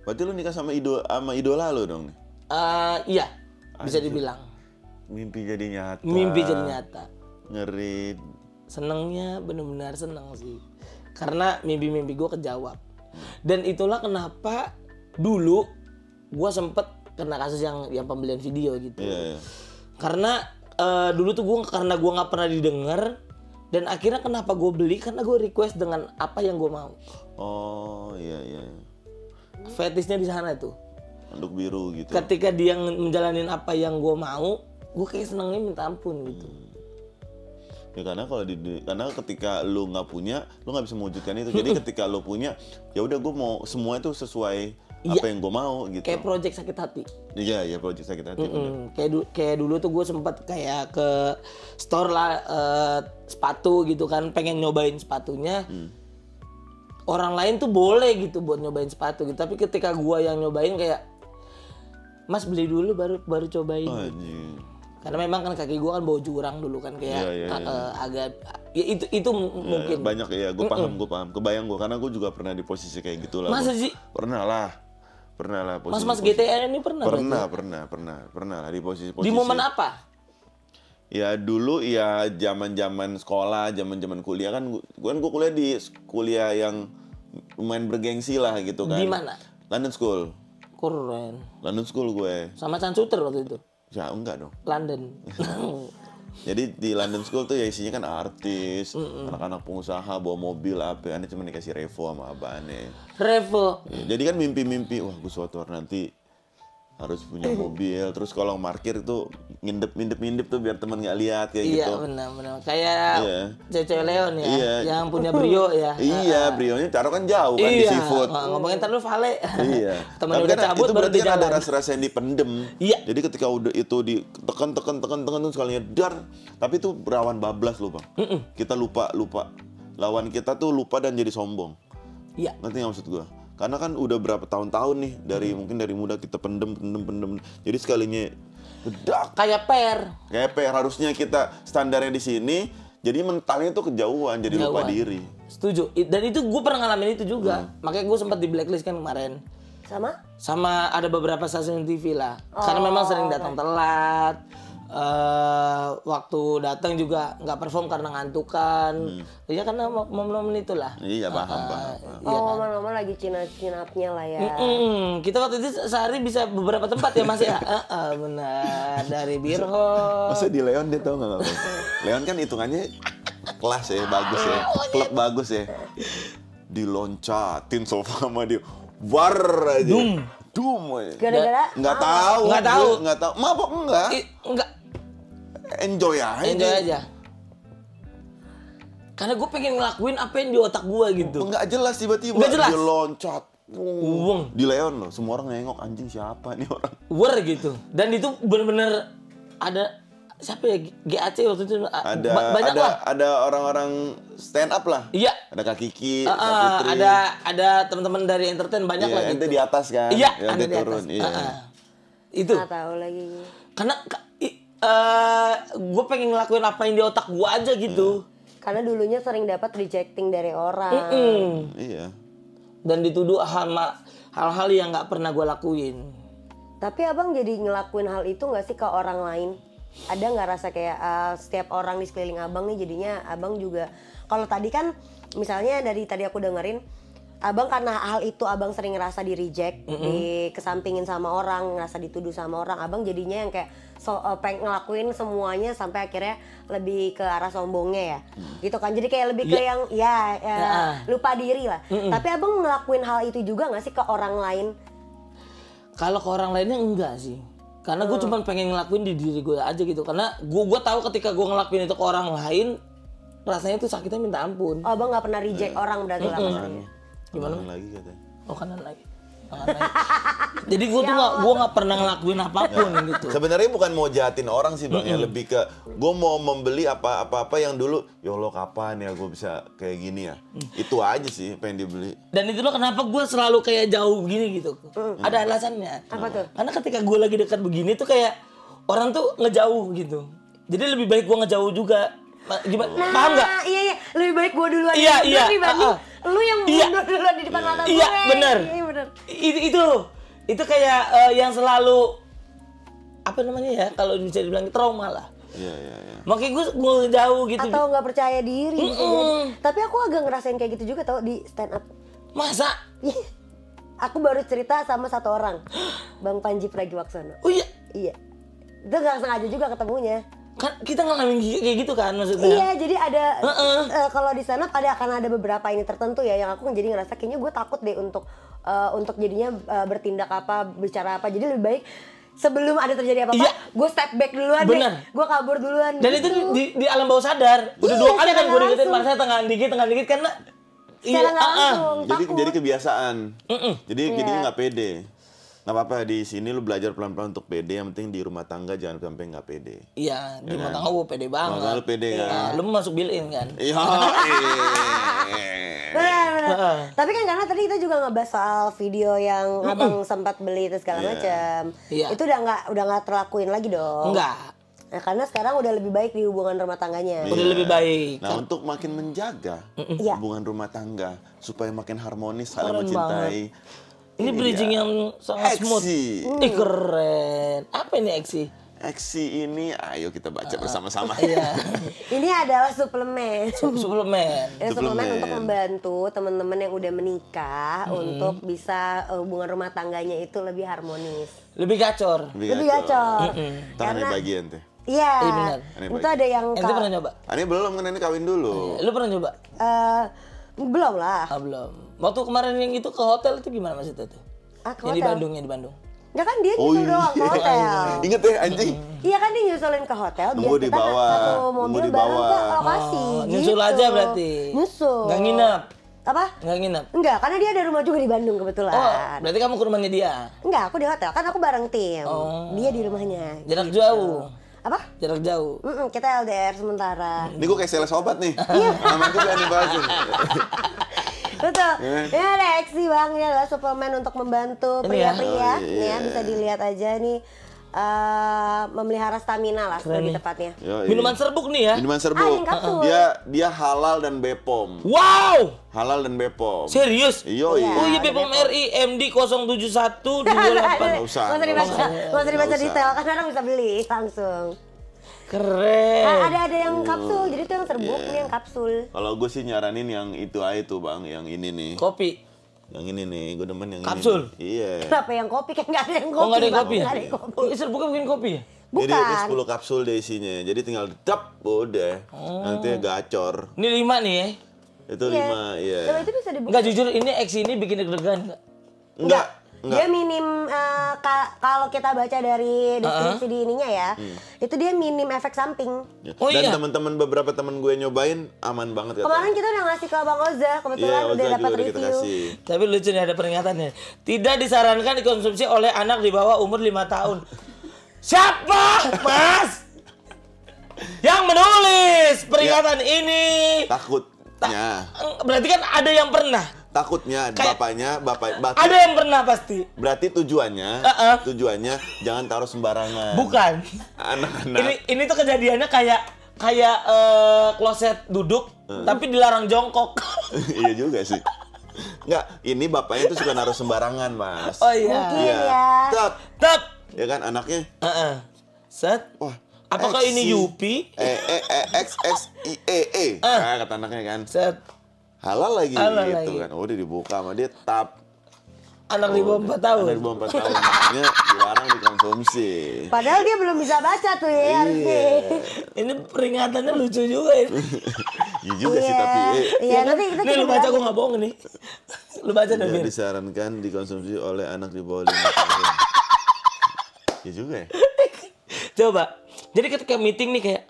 [SPEAKER 2] Berarti lu nikah sama idola lo dong nih?
[SPEAKER 1] Iya, bisa dibilang.
[SPEAKER 2] Mimpi jadi nyata.
[SPEAKER 1] Mimpi jadi nyata.
[SPEAKER 2] Ngeri.
[SPEAKER 1] Senengnya benar-benar seneng sih, karena mimpi-mimpi gue kejawab. Dan itulah kenapa dulu gue sempet kena kasus yang pembelian video gitu. Karena dulu tuh karena gue nggak pernah didengar, dan akhirnya kenapa gue beli, karena gue request dengan apa yang gue mau.
[SPEAKER 2] Oh iya.
[SPEAKER 1] Fetishnya di sana tuh.
[SPEAKER 2] Handuk biru gitu.
[SPEAKER 1] Ketika dia menjalanin apa yang gue mau, gue kayak senengnya minta ampun gitu.
[SPEAKER 2] Ya karena karena ketika lu nggak punya, lu nggak bisa mewujudkan itu. Jadi ketika lu punya, ya udah gue mau semua itu sesuai apa yang gue mau gitu.
[SPEAKER 1] Kayak project sakit hati.
[SPEAKER 2] Iya project sakit hati.
[SPEAKER 1] Kayak dulu tuh gue sempat kayak ke store lah sepatu gitu kan, pengen nyobain sepatunya. Orang lain tuh boleh gitu buat nyobain sepatu gitu, tapi ketika gue yang nyobain kayak, Mas beli dulu baru cobain. Gitu. Karena memang kan kaki gue kan bau jurang dulu kan kayak agak ya itu mungkin
[SPEAKER 2] banyak ya, gue paham kebayang gue, karena gue juga pernah di posisi kayak gitulah.
[SPEAKER 1] Masa sih?
[SPEAKER 2] Pernah lah posisi.
[SPEAKER 1] Mas GTN ini pernah
[SPEAKER 2] lah di posisi.
[SPEAKER 1] Di momen apa?
[SPEAKER 2] Ya dulu ya zaman sekolah, zaman kuliah kan gue kuliah yang lumayan bergengsi lah gitu kan.
[SPEAKER 1] Di mana?
[SPEAKER 2] London School.
[SPEAKER 1] Keren.
[SPEAKER 2] London School gue.
[SPEAKER 1] Sama Chan Suter waktu itu?
[SPEAKER 2] Ya enggak dong.
[SPEAKER 1] London.
[SPEAKER 2] Jadi di London School tuh ya isinya kan artis, anak-anak pengusaha bawa mobil apa, aneh cuma dikasih Revo sama abah aneh.
[SPEAKER 1] Revo.
[SPEAKER 2] Ya, jadi kan mimpi-mimpi, wah gue suatu hari nanti harus punya mobil, terus kalau parkir tuh ngindep tuh biar teman nggak lihat kayak gitu.
[SPEAKER 1] Iya benar. Kayak cewek Leon ya, yang punya Brio ya.
[SPEAKER 2] Iya, Brionya taruh kan jauh kan di seafood.
[SPEAKER 1] Ngomongin ntar lu Vale.
[SPEAKER 2] Iya.
[SPEAKER 1] Temen
[SPEAKER 2] Tapi
[SPEAKER 1] udah
[SPEAKER 2] kan
[SPEAKER 1] cabut
[SPEAKER 2] itu
[SPEAKER 1] baru
[SPEAKER 2] berarti
[SPEAKER 1] di
[SPEAKER 2] kan
[SPEAKER 1] jalan.
[SPEAKER 2] ada rasa-rasa yang dipendem.
[SPEAKER 1] Iya.
[SPEAKER 2] Jadi ketika udah itu ditekan tuh sekalinya dar, tapi itu berawan bablas loh bang. Kita lupa. Lawan kita tuh lupa dan jadi sombong.
[SPEAKER 1] Iya.
[SPEAKER 2] Ngerti nggak maksud gua? Karena kan udah berapa tahun-tahun nih mungkin dari muda kita pendem. Jadi sekalinya bedak.
[SPEAKER 1] Kayak per
[SPEAKER 2] harusnya kita standarnya di sini, jadi mentalnya tuh kejauhan, jadi lupa diri.
[SPEAKER 1] Setuju. Dan itu gue pernah ngalamin itu juga. Makanya gue sempat di blacklist kan kemarin.
[SPEAKER 3] Sama?
[SPEAKER 1] Sama ada beberapa stasiun TV lah. Karena memang sering datang telat. waktu datang juga nggak perform karena ngantukan. Ya karena momen-momen itulah.
[SPEAKER 2] Iya, paham.
[SPEAKER 1] Iya kan?
[SPEAKER 3] momen-momen lagi cinap-cinapnya lah ya.
[SPEAKER 1] Kita waktu itu sehari bisa beberapa tempat ya Mas ya. Benar, dari Birho.
[SPEAKER 2] Masa di Leon dia tau nggak? Leon kan hitungannya kelas ya, bagus ya, klub bagus ya. Diloncatin sofa sama dia, war aja. Dum.
[SPEAKER 3] Gara-gara
[SPEAKER 2] Nggak tahu. Mabok enggak?
[SPEAKER 1] Enggak.
[SPEAKER 2] Enjoy aja.
[SPEAKER 1] Enjoy aja. Karena gue pengen ngelakuin apa yang di otak gue gitu.
[SPEAKER 2] Nggak jelas tiba-tiba
[SPEAKER 1] Nggak jelas.
[SPEAKER 2] dia loncat.
[SPEAKER 1] Uweng.
[SPEAKER 2] Di Leon loh, semua orang nengok, anjing siapa nih orang.
[SPEAKER 1] War gitu. Dan itu bener-bener ada siapa ya, GAC waktu itu banyak lah.
[SPEAKER 2] Ada orang-orang stand up lah.
[SPEAKER 1] Iya.
[SPEAKER 2] Ada Kak Kiki, Kak Putri.
[SPEAKER 1] Ada teman-teman dari entertain banyak lah gitu.
[SPEAKER 2] Ente di atas kan?
[SPEAKER 1] Iya,
[SPEAKER 2] yang
[SPEAKER 1] ada
[SPEAKER 2] dia
[SPEAKER 1] di
[SPEAKER 2] turun.
[SPEAKER 1] atas.
[SPEAKER 2] Iya.
[SPEAKER 1] Itu.
[SPEAKER 3] Nggak tahu lagi.
[SPEAKER 1] Karena gue pengen ngelakuin apa yang di otak gue aja gitu.
[SPEAKER 3] Karena dulunya sering dapat rejecting dari orang.
[SPEAKER 2] Iya.
[SPEAKER 1] Dan dituduh hal-hal yang nggak pernah gue lakuin.
[SPEAKER 3] Tapi abang jadi ngelakuin hal itu nggak sih ke orang lain? Ada nggak rasa kayak setiap orang di sekeliling abang nih jadinya abang juga, kalau tadi kan misalnya dari tadi aku dengerin abang karena hal itu abang sering ngerasa di reject, dikesampingin sama orang, ngerasa dituduh sama orang, abang jadinya yang kayak pengen ngelakuin semuanya sampai akhirnya lebih ke arah sombongnya ya, gitu kan, jadi kayak lebih ke yang lupa diri lah. Tapi abang ngelakuin hal itu juga nggak sih ke orang lain?
[SPEAKER 1] Kalau ke orang lainnya enggak sih. Karena gue cuma pengen ngelakuin di diri gue aja gitu. Karena gue tahu ketika gue ngelakuin itu ke orang lain, rasanya tuh sakitnya minta ampun.
[SPEAKER 3] Oh, abang nggak pernah reject orang berarti lah maksudnya.
[SPEAKER 1] Gimana?
[SPEAKER 2] Kanan lagi katanya.
[SPEAKER 1] Oh, kanan lagi. Jadi gue tuh nggak pernah ngelakuin apapun gitu.
[SPEAKER 2] Sebenarnya bukan mau jahatin orang sih Bang, ya lebih ke gue mau membeli apa-apa yang dulu, ya Allah kapan ya gue bisa kayak gini ya. Itu aja sih pengen dibeli.
[SPEAKER 1] Dan itu loh kenapa gue selalu kayak jauh gini gitu. Ada alasannya.
[SPEAKER 3] Apa tuh?
[SPEAKER 1] Karena ketika gue lagi dekat begini tuh kayak orang tuh ngejauh gitu. Jadi lebih baik gue ngejauh juga. Gimana? Paham nggak?
[SPEAKER 3] Iya, lebih baik gue duluan
[SPEAKER 1] Iya,
[SPEAKER 3] dibanding lu yang mundur duluan di depan mata gue.
[SPEAKER 1] Iya, benar.
[SPEAKER 3] Iya, benar.
[SPEAKER 1] Itu kayak yang selalu apa namanya ya, kalau bisa dibilang trauma lah.
[SPEAKER 2] Iya.
[SPEAKER 1] Makanya gue jauh gitu.
[SPEAKER 3] Atau nggak percaya diri. Bisa jadi. Tapi aku agak ngerasain kayak gitu juga tau di stand up.
[SPEAKER 1] Masa?
[SPEAKER 3] Aku baru cerita sama satu orang, Bang Panji Pragiwaksono.
[SPEAKER 1] Oh iya.
[SPEAKER 3] Iya. Itu nggak sengaja juga ketemunya.
[SPEAKER 1] Kan kita ngalamin kayak gitu kan maksudnya.
[SPEAKER 3] Iya, jadi ada kalau di stand up akan ada beberapa ini tertentu ya yang aku jadi ngerasa kayaknya gue takut deh untuk jadinya bertindak apa, bicara apa. Jadi lebih baik sebelum ada terjadi apa-apa, gue step back duluan deh. Gue kabur duluan.
[SPEAKER 1] Dan
[SPEAKER 3] gitu.
[SPEAKER 1] itu di alam bawah sadar. Udah 2 kali kan gue diingetin, saya tengah dikit karena
[SPEAKER 3] secara nggak langsung,
[SPEAKER 2] Jadi kebiasaan. Jadi nggak pede. Nggak apa-apa, di sini lu belajar pelan-pelan untuk pede, yang penting di rumah tangga jangan sampai nggak pede.
[SPEAKER 1] Iya, di rumah tangga gue pede banget.
[SPEAKER 2] Lu pede kan?
[SPEAKER 1] Lu masuk built-in kan?
[SPEAKER 2] Iya.
[SPEAKER 3] Benar. Tapi kan karena tadi kita juga ngebahas soal video yang abang sempat beli itu segala macam.
[SPEAKER 1] Iya.
[SPEAKER 3] Itu udah nggak terlakuin lagi dong.
[SPEAKER 1] Enggak.
[SPEAKER 3] Nah, karena sekarang udah lebih baik di hubungan rumah tangganya.
[SPEAKER 1] Udah lebih baik.
[SPEAKER 2] Nah, untuk makin menjaga hubungan rumah tangga supaya makin harmonis, saling
[SPEAKER 1] Keren
[SPEAKER 2] mencintai.
[SPEAKER 1] Ini bridging yang sangat smooth. Keren. Apa ini Eksi?
[SPEAKER 2] Eksi ini, ayo kita baca bersama-sama.
[SPEAKER 1] Iya.
[SPEAKER 3] Ini adalah suplemen.
[SPEAKER 1] Suplemen.
[SPEAKER 3] Suplemen untuk membantu teman-teman yang udah menikah untuk bisa hubungan rumah tangganya itu lebih harmonis.
[SPEAKER 1] Lebih gacor.
[SPEAKER 3] Lebih gacor.
[SPEAKER 2] Karena bagian teh.
[SPEAKER 3] Iya.
[SPEAKER 1] benar.
[SPEAKER 3] Itu ada yang
[SPEAKER 1] Ente pernah nyoba?
[SPEAKER 2] Ini belum kan, ini kawin dulu.
[SPEAKER 1] Lu pernah nyoba?
[SPEAKER 3] belum lah.
[SPEAKER 1] Belum. Waktu kemarin yang itu ke hotel itu gimana Mas itu tuh?
[SPEAKER 3] Ke
[SPEAKER 1] Yang di
[SPEAKER 3] hotel.
[SPEAKER 1] Bandung, di Bandung.
[SPEAKER 3] Ya kan dia nyusul doang ke hotel.
[SPEAKER 2] Ingat ya anjing.
[SPEAKER 3] Iya kan dia nyusulin ke hotel.
[SPEAKER 2] Nunggu di bawah.
[SPEAKER 3] Satu mobil
[SPEAKER 2] Nunggu di
[SPEAKER 3] bareng
[SPEAKER 2] bawah.
[SPEAKER 3] ke lokasi.
[SPEAKER 1] Nyusul aja berarti.
[SPEAKER 3] Nyusul.
[SPEAKER 1] Nggak nginep?
[SPEAKER 3] Apa?
[SPEAKER 1] Nggak nginep?
[SPEAKER 3] Enggak, karena dia ada rumah juga di Bandung kebetulan.
[SPEAKER 1] Oh, berarti kamu ke rumahnya dia?
[SPEAKER 3] Enggak, aku di hotel. Kan aku bareng tim. Dia di rumahnya.
[SPEAKER 1] Jarak jauh?
[SPEAKER 3] Apa?
[SPEAKER 1] Jarak jauh?
[SPEAKER 3] Kita LDR sementara.
[SPEAKER 2] Ini gue kayak sales obat nih. Nama gue berani bahasin.
[SPEAKER 3] Betul. Ini ada Eksi Bang, ini adalah suplemen untuk membantu pria-pria. Nih ya, bisa dilihat aja nih. Memelihara stamina lah lebih tepatnya.
[SPEAKER 1] Minuman serbuk nih ya?
[SPEAKER 2] Minuman serbuk.
[SPEAKER 3] Kapsul.
[SPEAKER 2] Dia halal dan BPOM.
[SPEAKER 1] Wow!
[SPEAKER 2] Halal dan BPOM.
[SPEAKER 1] Serius?
[SPEAKER 2] Iya.
[SPEAKER 1] Oh iya, BPOM RI MD 07128.
[SPEAKER 2] Usah.
[SPEAKER 3] Nggak usah dibaca
[SPEAKER 2] Nggak usah.
[SPEAKER 3] detail, kan orang bisa beli langsung.
[SPEAKER 1] Keren.
[SPEAKER 3] Ada yang kapsul, jadi tuh yang serbuk ini yang kapsul.
[SPEAKER 2] Kalau gue sih nyaranin yang itu aja tuh bang, yang ini nih.
[SPEAKER 1] Kopi.
[SPEAKER 2] Yang ini nih, gue demen yang
[SPEAKER 1] Kapsul?
[SPEAKER 2] ini. Iya.
[SPEAKER 3] Kenapa yang kopi? Kan nggak ada yang kopi.
[SPEAKER 1] Oh nggak ada yang
[SPEAKER 3] Bang.
[SPEAKER 1] kopi ya?
[SPEAKER 3] Nggak ada yang kopi.
[SPEAKER 1] Oh serbuknya bikin kopi ya?
[SPEAKER 3] Bukan.
[SPEAKER 2] Jadi ini 10 kapsul deh isinya. Jadi tinggal dap, udah. Nanti gacor.
[SPEAKER 1] Ini 5 nih ya?
[SPEAKER 2] Itu 5, iya.
[SPEAKER 3] Coba itu bisa dibuka.
[SPEAKER 1] Enggak jujur ini X ini bikin deg-degan nggak?
[SPEAKER 2] Enggak.
[SPEAKER 3] Dia minim kalau kita baca dari deskripsi di ininya ya, itu dia minim efek samping.
[SPEAKER 1] Oh
[SPEAKER 2] Dan
[SPEAKER 1] iya?
[SPEAKER 2] teman-teman beberapa teman gue nyobain aman banget katanya.
[SPEAKER 3] Kemarin kita udah ngasih ke Bang Oza, kebetulan
[SPEAKER 2] Iya,
[SPEAKER 3] udah
[SPEAKER 2] Oza
[SPEAKER 3] dapat
[SPEAKER 2] juga kita
[SPEAKER 3] review.
[SPEAKER 2] kasih.
[SPEAKER 1] Tapi lucu nih ada peringatannya. Tidak disarankan dikonsumsi oleh anak di bawah umur 5 tahun. Siapa, Mas? Yang menulis peringatan ini.
[SPEAKER 2] Takutnya.
[SPEAKER 1] Berarti kan ada yang pernah.
[SPEAKER 2] Takutnya
[SPEAKER 1] Kayak-
[SPEAKER 2] bapak
[SPEAKER 1] Ada yang pernah pasti.
[SPEAKER 2] berarti tujuannya jangan taruh sembarangan.
[SPEAKER 1] Bukan.
[SPEAKER 2] Anak-anak.
[SPEAKER 1] Ini tuh kejadiannya kayak kloset duduk tapi dilarang jongkok.
[SPEAKER 2] Iya juga sih. Enggak, ini bapaknya tuh suka naruh sembarangan, Mas.
[SPEAKER 1] Oh iya.
[SPEAKER 3] Mungkin
[SPEAKER 2] Iya.
[SPEAKER 3] ya.
[SPEAKER 2] Tap.
[SPEAKER 1] Tep.
[SPEAKER 2] Ya kan anaknya.
[SPEAKER 1] Set.
[SPEAKER 2] Wah.
[SPEAKER 1] Apakah ini Yupi?
[SPEAKER 2] X I E. Nah, kata anaknya kan.
[SPEAKER 1] Set.
[SPEAKER 2] Halal lagi
[SPEAKER 1] Halal
[SPEAKER 2] gitu
[SPEAKER 1] lagi.
[SPEAKER 2] kan. Udah dibuka sama dia tap.
[SPEAKER 1] Anak di bawah 4 tahun.
[SPEAKER 2] Anak di bawah 4 tahun. Makanya dilarang dikonsumsi.
[SPEAKER 3] Padahal dia belum bisa baca tuh ya harusnya.
[SPEAKER 1] Ini peringatannya lucu juga ya.
[SPEAKER 2] Iya juga sih tapi
[SPEAKER 3] Iya, nanti kita
[SPEAKER 1] Nih lu baca, gue nggak bohong nih. Lu baca deh,
[SPEAKER 2] tidak
[SPEAKER 1] Fir.
[SPEAKER 2] disarankan dikonsumsi oleh anak di bawah 5 tahun. Iya juga ya.
[SPEAKER 1] Coba. Jadi ketika meeting nih kayak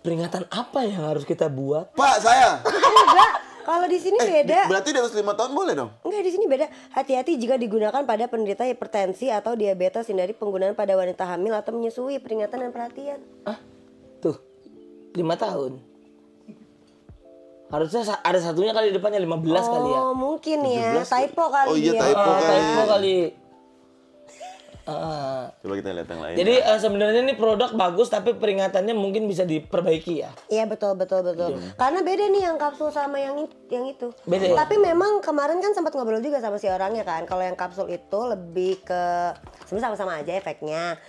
[SPEAKER 1] peringatan apa yang harus kita buat?
[SPEAKER 2] Pak, saya.
[SPEAKER 3] Enggak, kalau di sini beda.
[SPEAKER 2] Berarti di atas 5 tahun boleh dong?
[SPEAKER 3] Enggak, di sini beda. Hati-hati jika digunakan pada penderita hipertensi atau diabetes, hindari penggunaan pada wanita hamil atau menyusui. Peringatan dan perhatian.
[SPEAKER 1] Ah, tuh 5 tahun. Harusnya ada satunya kali di depannya 15 kali ya.
[SPEAKER 3] Oh, mungkin ya. Typo kali
[SPEAKER 2] Oh iya,
[SPEAKER 3] dia.
[SPEAKER 2] typo kali.
[SPEAKER 1] Typo kali.
[SPEAKER 2] Coba kita lihat yang lain.
[SPEAKER 1] Jadi sebenarnya ini produk bagus tapi peringatannya mungkin bisa diperbaiki ya.
[SPEAKER 3] Iya betul. Karena beda nih yang kapsul sama yang itu.
[SPEAKER 1] Beda ya?
[SPEAKER 3] Tapi memang kemarin kan sempat ngobrol juga sama si orangnya kan. Kalau yang kapsul itu lebih ke sebenarnya sama-sama aja efeknya.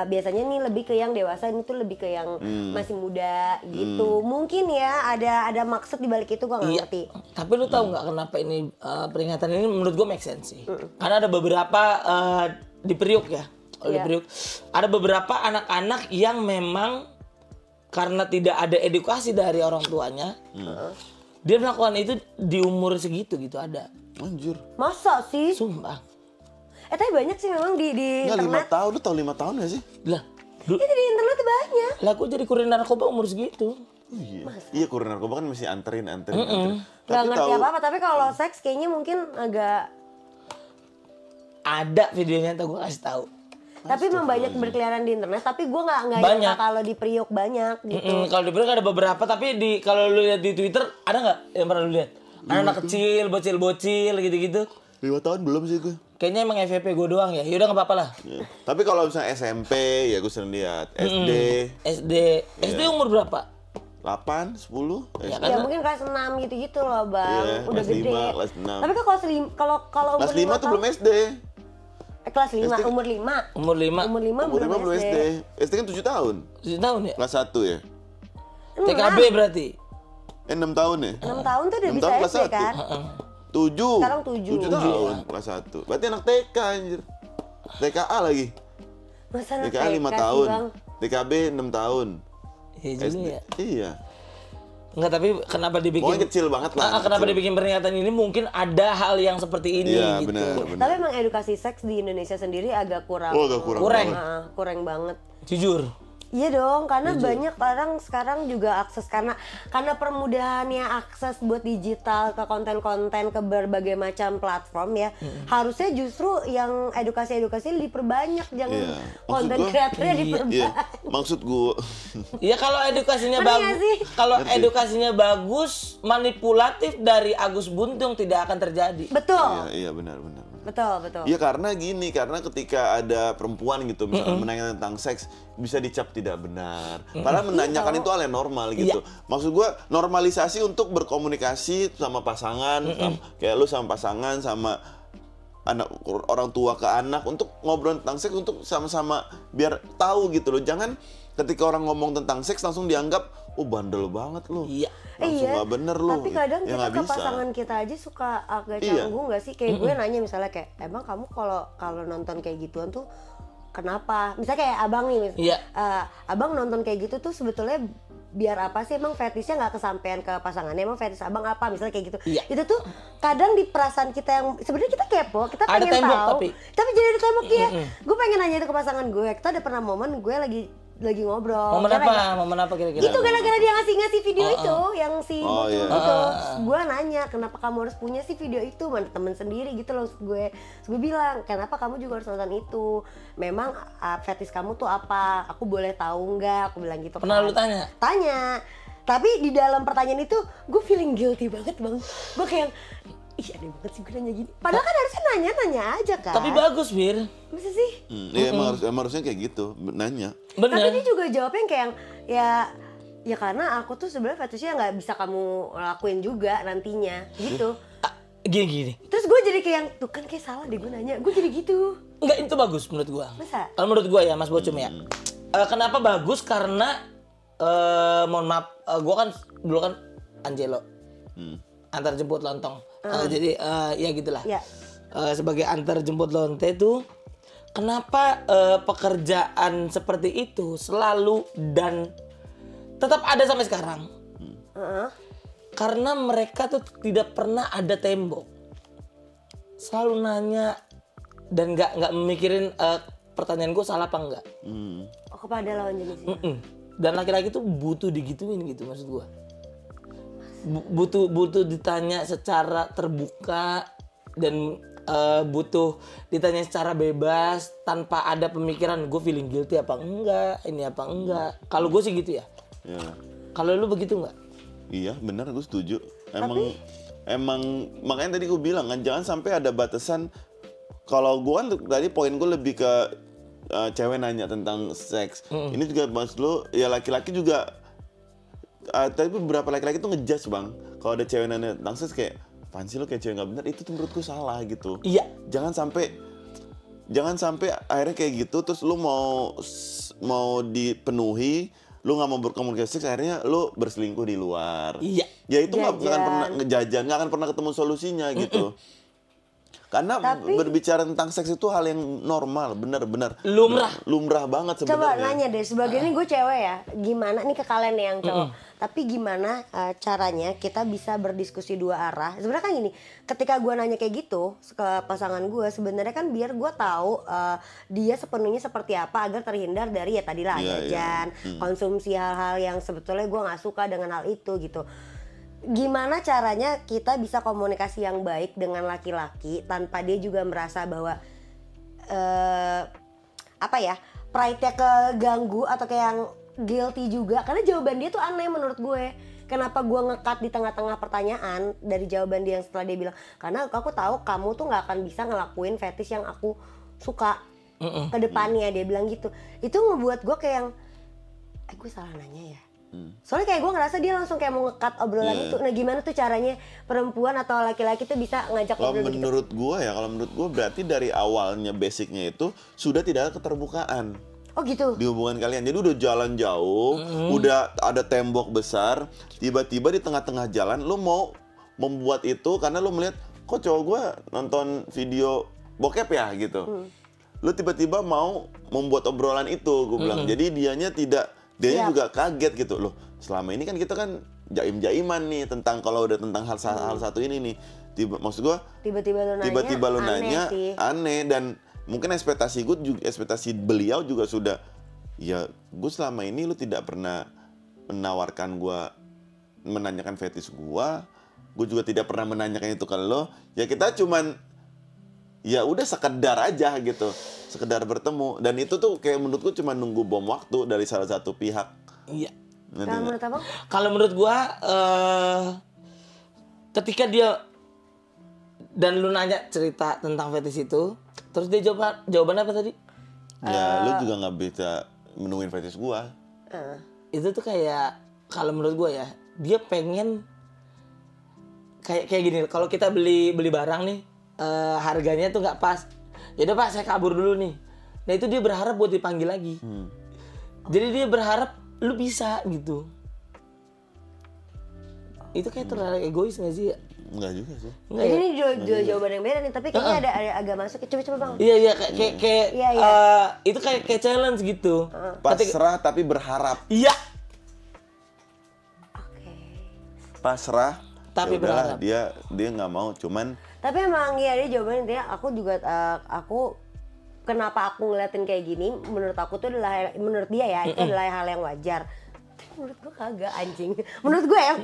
[SPEAKER 3] Biasanya nih lebih ke yang dewasa, ini tuh lebih ke yang masih muda gitu. Mungkin ya ada maksud di balik itu, gua nggak ngerti.
[SPEAKER 1] Tapi lu tahu nggak kenapa ini peringatan ini menurut gue make sense sih. Karena ada beberapa di Priuk ya. Di
[SPEAKER 3] Iya.
[SPEAKER 1] Priuk ada beberapa anak-anak yang memang karena tidak ada edukasi dari orang tuanya, dia melakukan itu di umur segitu gitu ada.
[SPEAKER 2] Anjir.
[SPEAKER 3] Masa sih?
[SPEAKER 1] Sumpah.
[SPEAKER 3] Tapi banyak sih memang di
[SPEAKER 2] Enggak 5
[SPEAKER 3] internet.
[SPEAKER 2] tahun, lu tahu 5 tahun gak sih?
[SPEAKER 1] Lah,
[SPEAKER 3] Itu di internet banyak.
[SPEAKER 1] lah aku jadi kurir narkoba umur segitu.
[SPEAKER 2] Iya. Iya, kurir narkoba kan mesti anterin.
[SPEAKER 3] Gak
[SPEAKER 2] Tapi
[SPEAKER 3] ngerti
[SPEAKER 2] tahu
[SPEAKER 3] apa-apa, tapi kalau seks kayaknya mungkin agak.
[SPEAKER 1] Ada videonya tuh gue kasih tahu.
[SPEAKER 3] Tapi memang banyak berkeliaran di internet. Tapi gue nggak
[SPEAKER 1] Banyak.
[SPEAKER 3] nyangka kalau di Priok banyak gitu.
[SPEAKER 1] Kalau di Priuk ada beberapa tapi kalau lu lihat di Twitter ada nggak yang pernah lu lihat? Anak kecil, bocil-bocil gitu-gitu.
[SPEAKER 2] 5 tahun belum sih gue.
[SPEAKER 1] Kayaknya emang FVP gue doang ya. Yaudah nggak apa-apa lah.
[SPEAKER 2] Ya. Tapi kalau misalnya SMP ya gue sering lihat. SD
[SPEAKER 1] SD umur berapa?
[SPEAKER 2] 8, 10.
[SPEAKER 1] Ya
[SPEAKER 3] Ya
[SPEAKER 1] kan?
[SPEAKER 3] mungkin kelas 6 gitu-gitu loh bang.
[SPEAKER 2] Iya,
[SPEAKER 3] Udah
[SPEAKER 2] kelas
[SPEAKER 3] gede.
[SPEAKER 2] 5, kelas 6.
[SPEAKER 3] Tapi kan kalau umur
[SPEAKER 2] Kelas 5
[SPEAKER 3] 5
[SPEAKER 2] tuh belum SD.
[SPEAKER 3] kelas 5, umur 5.
[SPEAKER 1] Umur 5.
[SPEAKER 3] Umur 5
[SPEAKER 2] Umur 5 belum
[SPEAKER 3] SD.
[SPEAKER 2] SD. SD kan 7 tahun.
[SPEAKER 1] 7 tahun ya?
[SPEAKER 2] Kelas 1 ya.
[SPEAKER 1] TKB berarti.
[SPEAKER 2] 6 tahun ya.
[SPEAKER 3] 6 tahun tuh udah
[SPEAKER 2] 6
[SPEAKER 3] bisa
[SPEAKER 2] tahun kelas
[SPEAKER 3] SD
[SPEAKER 2] 1.
[SPEAKER 3] kan?
[SPEAKER 2] 7.
[SPEAKER 3] Sekarang 7.
[SPEAKER 2] 7 tahun kelas 1. Berarti anak TK anjir. TKA lagi.
[SPEAKER 3] Masa anak
[SPEAKER 2] TKA 5
[SPEAKER 3] TK sih,
[SPEAKER 2] tahun.
[SPEAKER 3] Bang?
[SPEAKER 2] TKB 6 tahun.
[SPEAKER 1] Iya juga
[SPEAKER 2] SD.
[SPEAKER 1] ya.
[SPEAKER 2] Iya.
[SPEAKER 1] Enggak, tapi kenapa dibikin
[SPEAKER 2] Pokoknya kecil banget lah.
[SPEAKER 1] kenapa
[SPEAKER 2] kecil.
[SPEAKER 1] dibikin peringatan ini? Mungkin ada hal yang seperti ini
[SPEAKER 2] Iya,
[SPEAKER 1] gitu.
[SPEAKER 2] benar.
[SPEAKER 3] Tapi emang edukasi seks di Indonesia sendiri agak kurang.
[SPEAKER 2] Oh, agak kurang.
[SPEAKER 1] Kurang.
[SPEAKER 3] Kurang banget.
[SPEAKER 1] Jujur.
[SPEAKER 3] Iya dong, karena banyak orang sekarang juga akses karena permudahannya akses buat digital ke konten-konten ke berbagai macam platform ya. Harusnya justru yang edukasi-edukasi diperbanyak, jangan
[SPEAKER 2] Iya. Maksud
[SPEAKER 3] konten
[SPEAKER 2] gua-
[SPEAKER 3] kreatornya
[SPEAKER 2] Iya,
[SPEAKER 3] diperbanyak.
[SPEAKER 2] maksud gua.
[SPEAKER 1] Ya kalau edukasinya
[SPEAKER 3] Ngerti
[SPEAKER 1] bagus,
[SPEAKER 3] nggak sih?
[SPEAKER 1] kalau edukasinya bagus, manipulatif dari Agus Buntung tidak akan terjadi.
[SPEAKER 3] Betul,
[SPEAKER 2] Iya, benar, benar.
[SPEAKER 3] betul.
[SPEAKER 2] Iya karena gini, karena ketika ada perempuan gitu misalkan menanyakan tentang seks bisa dicap tidak benar. Padahal menanyakan itu hal yang normal gitu. Maksud gua normalisasi untuk berkomunikasi sama pasangan, kayak lu sama pasangan sama anak orang tua ke anak untuk ngobrol tentang seks untuk sama-sama biar tahu gitu loh. Jangan ketika orang ngomong tentang seks langsung dianggap oh bandel banget lu.
[SPEAKER 1] Iya.
[SPEAKER 2] Langsung nggak bener lu.
[SPEAKER 3] Tapi kadang
[SPEAKER 2] ya
[SPEAKER 3] kita ke
[SPEAKER 2] bisa.
[SPEAKER 3] pasangan kita aja suka agak
[SPEAKER 2] Iya.
[SPEAKER 3] canggung nggak sih? Kayak gue nanya misalnya kayak, emang kamu kalau nonton kayak gituan tuh kenapa? Misalnya kayak abang nih,
[SPEAKER 1] Iya.
[SPEAKER 3] abang nonton kayak gitu tuh sebetulnya biar apa sih, emang fetishnya nggak kesampaian ke pasangannya, emang fetish abang apa misalnya kayak gitu.
[SPEAKER 1] Iya.
[SPEAKER 3] Itu tuh kadang di perasaan kita yang sebenarnya kita kepo, kita
[SPEAKER 1] Ada
[SPEAKER 3] pengen
[SPEAKER 1] tembok
[SPEAKER 3] tahu,
[SPEAKER 1] tapi
[SPEAKER 3] jadi ada tembok ya. Gue pengen nanya itu ke pasangan gue. Kita ada pernah momen gue lagi ngobrol.
[SPEAKER 1] Momen
[SPEAKER 3] Gara-gara-
[SPEAKER 1] apa? Momen apa kira-kira?
[SPEAKER 3] Itu gara-gara dia ngasih video itu yang si
[SPEAKER 2] Oh,
[SPEAKER 3] Bucu
[SPEAKER 2] iya.
[SPEAKER 3] itu. Gue nanya, kenapa kamu harus punya sih video itu? Mana temen sendiri gitu loh gue. Terus gue bilang, kenapa kamu juga harus nonton itu? Memang fetish kamu tuh apa? Aku boleh tahu nggak? Aku bilang gitu.
[SPEAKER 1] Pernah
[SPEAKER 3] kan.
[SPEAKER 1] lu tanya?
[SPEAKER 3] Tanya. Tapi di dalam pertanyaan itu gue feeling guilty banget bang. Gue kayak, ih aneh banget sih gue nanya gini. Padahal kan harusnya nanya aja kan.
[SPEAKER 1] Tapi bagus, Bir.
[SPEAKER 3] Masa sih?
[SPEAKER 2] Iya emang harusnya kayak gitu, nanya.
[SPEAKER 3] Tapi
[SPEAKER 1] Bener.
[SPEAKER 3] dia juga jawabnya kayak ya karena aku tuh sebenarnya fetishnya nggak bisa kamu lakuin juga nantinya gitu.
[SPEAKER 1] Gini.
[SPEAKER 3] Terus gue jadi kayak tuh kan kayak salah deh gue nanya, gue jadi gitu.
[SPEAKER 1] Enggak, itu bagus menurut gua.
[SPEAKER 3] Masa?
[SPEAKER 1] Kalau menurut gua ya, Mas Bocum ya. Kenapa bagus? Karena mohon maaf, gua kan dulu kan Angelo. Antar jemput lontong. Jadi ya gitulah.
[SPEAKER 3] Ya.
[SPEAKER 1] Sebagai antar jemput lonte itu, kenapa pekerjaan seperti itu selalu dan tetap ada sampai sekarang? Karena mereka tuh tidak pernah ada tembok. Selalu nanya dan nggak memikirin pertanyaan gue salah apa enggak.
[SPEAKER 3] Oh, kepada lawan jenisnya.
[SPEAKER 1] Dan laki-laki tuh butuh digituin gitu maksud gue. Butuh ditanya secara terbuka dan butuh ditanya secara bebas tanpa ada pemikiran gue feeling guilty apa enggak, ini apa enggak. Kalau gue sih gitu ya.
[SPEAKER 2] Ya.
[SPEAKER 1] Kalau lu begitu enggak?
[SPEAKER 2] Iya benar, gue setuju. Emang makanya tadi gue bilang kan jangan sampai ada batasan. Kalau gue kan tadi poin gue lebih ke cewek nanya tentang seks. Ini juga maksud lu ya laki-laki juga. Tapi beberapa laki-laki tuh ngejudge bang. Kalau ada cewek nanya tentang seks kayak, apaan sih lu kayak cewek nggak bener? Itu tuh menurutku salah gitu.
[SPEAKER 1] Iya.
[SPEAKER 2] Jangan sampai akhirnya kayak gitu terus lu mau dipenuhi, lu nggak mau berkomunikasi seks, akhirnya lu berselingkuh di luar.
[SPEAKER 1] Iya.
[SPEAKER 2] Ya itu nggak akan pernah ngejajan, nggak akan pernah ketemu solusinya gitu. Karena berbicara tentang seks itu hal yang normal, benar-benar lumrah banget sebenarnya.
[SPEAKER 3] Coba nanya deh, sebagai ini gue cewek ya, gimana nih ke kalian nih yang cowok. Tapi gimana caranya kita bisa berdiskusi dua arah. Sebenarnya kan gini, ketika gue nanya kayak gitu ke pasangan gue, sebenarnya kan biar gue tahu dia sepenuhnya seperti apa agar terhindar dari ya tadilah jajan, konsumsi hal-hal yang sebetulnya gue nggak suka dengan hal itu gitu. Gimana caranya kita bisa komunikasi yang baik dengan laki-laki tanpa dia juga merasa bahwa pride-nya keganggu atau kayak yang guilty juga, karena jawaban dia tuh aneh menurut gue. Kenapa gue nge-cut di tengah-tengah pertanyaan dari jawaban dia yang setelah dia bilang, karena aku tahu kamu tuh nggak akan bisa ngelakuin fetish yang aku suka ke depannya, dia bilang gitu. Itu ngebuat gue kayak yang gue salah nanya ya. Soalnya kayak gue ngerasa dia langsung kayak mau nge-cut obrolan itu. Nah gimana tuh caranya perempuan atau laki-laki tuh bisa ngajak
[SPEAKER 2] Kalau
[SPEAKER 3] ngobrol
[SPEAKER 2] menurut gue ya, berarti dari awalnya basicnya itu sudah tidak ada keterbukaan.
[SPEAKER 3] Oh gitu?
[SPEAKER 2] Di hubungan kalian. Jadi udah jalan jauh, udah ada tembok besar, tiba-tiba di tengah-tengah jalan lu mau membuat itu karena lu melihat kok cowok gue nonton video bokep ya gitu. Lu tiba-tiba mau membuat obrolan itu, gue bilang. Jadi dianya juga kaget gitu loh. Selama ini kan kita kan jaim-jaiman nih tentang kalau udah tentang hal satu ini nih. Maksud gue tiba-tiba lu nanya aneh dan mungkin ekspektasi beliau juga sudah ya gue selama ini lu tidak pernah menawarkan gue menanyakan fetish gue juga tidak pernah menanyakan itu ke lo, ya kita cuman ya udah sekedar aja gitu, sekedar bertemu, dan itu tuh kayak menurutku cuma nunggu bom waktu dari salah satu pihak.
[SPEAKER 1] Iya.
[SPEAKER 3] Kalau menurut abang?
[SPEAKER 1] Kalau menurut gua ketika dia dan lu nanya cerita tentang fetish itu, terus dia jawaban apa tadi?
[SPEAKER 2] Ya lu juga nggak bisa menemuin fetish gua.
[SPEAKER 1] Itu tuh kayak kalau menurut gua ya, dia pengen kayak gini. Kalau kita beli barang nih, harganya tuh nggak pas. Ya udah Pak, saya kabur dulu nih. Nah itu dia berharap buat dipanggil lagi. Jadi dia berharap lu bisa gitu. Itu kayak terlalu egois gak sih ya?
[SPEAKER 2] Enggak juga sih.
[SPEAKER 1] Enggak
[SPEAKER 3] Jadi
[SPEAKER 1] ya?
[SPEAKER 3] ini jawaban yang beda nih, tapi kayaknya ada agak masuk. Coba Bang.
[SPEAKER 1] Iya
[SPEAKER 3] Iya.
[SPEAKER 1] itu kayak challenge gitu.
[SPEAKER 2] Pasrah tapi berharap.
[SPEAKER 1] Iya.
[SPEAKER 3] Oke.
[SPEAKER 2] Pasrah
[SPEAKER 1] Tapi
[SPEAKER 2] ya udahlah,
[SPEAKER 1] berharap.
[SPEAKER 2] dia nggak mau, cuman
[SPEAKER 3] Tapi emang ya dia jawabannya intinya aku juga kenapa aku ngeliatin kayak gini, menurut aku tuh adalah, menurut dia ya itu adalah hal yang wajar. Tapi menurut gue kagak anjing. Menurut gue ya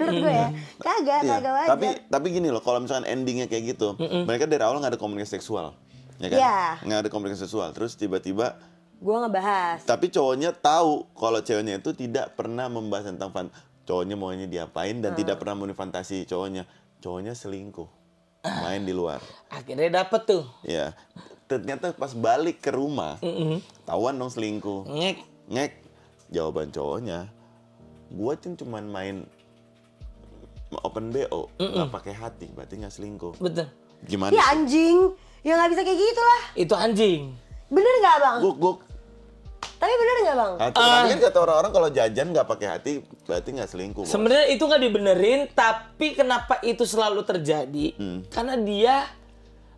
[SPEAKER 3] kagak
[SPEAKER 2] iya.
[SPEAKER 3] wajar.
[SPEAKER 2] Tapi gini loh, kalau misalkan endingnya kayak gitu, mereka dari awal nggak ada komunikasi seksual, ya kan?
[SPEAKER 3] Iya.
[SPEAKER 2] Nggak ada komunikasi seksual, terus tiba-tiba
[SPEAKER 3] Gue ngebahas.
[SPEAKER 2] tapi cowoknya tahu kalau ceweknya itu tidak pernah membahas tentang cowoknya maunya diapain dan tidak pernah menfantasi cowoknya selingkuh, main di luar.
[SPEAKER 1] Akhirnya dapet tuh.
[SPEAKER 2] Ya, ternyata pas balik ke rumah, tahuan dong selingkuh. Ngek. Jawaban cowoknya, gua cuman main open BO, nggak pakai hati, berarti nggak selingkuh.
[SPEAKER 1] Betul.
[SPEAKER 2] Gimana?
[SPEAKER 3] Ya anjing, ya nggak bisa kayak gitu lah.
[SPEAKER 1] Itu anjing.
[SPEAKER 3] Bener nggak Bang?
[SPEAKER 2] Guk.
[SPEAKER 3] Tapi bener nggak Bang?
[SPEAKER 2] Tapi kan kata orang-orang kalau jajan nggak pakai hati, berarti nggak selingkuh. Bos.
[SPEAKER 1] Sebenarnya itu nggak dibenerin, tapi kenapa itu selalu terjadi? Karena dia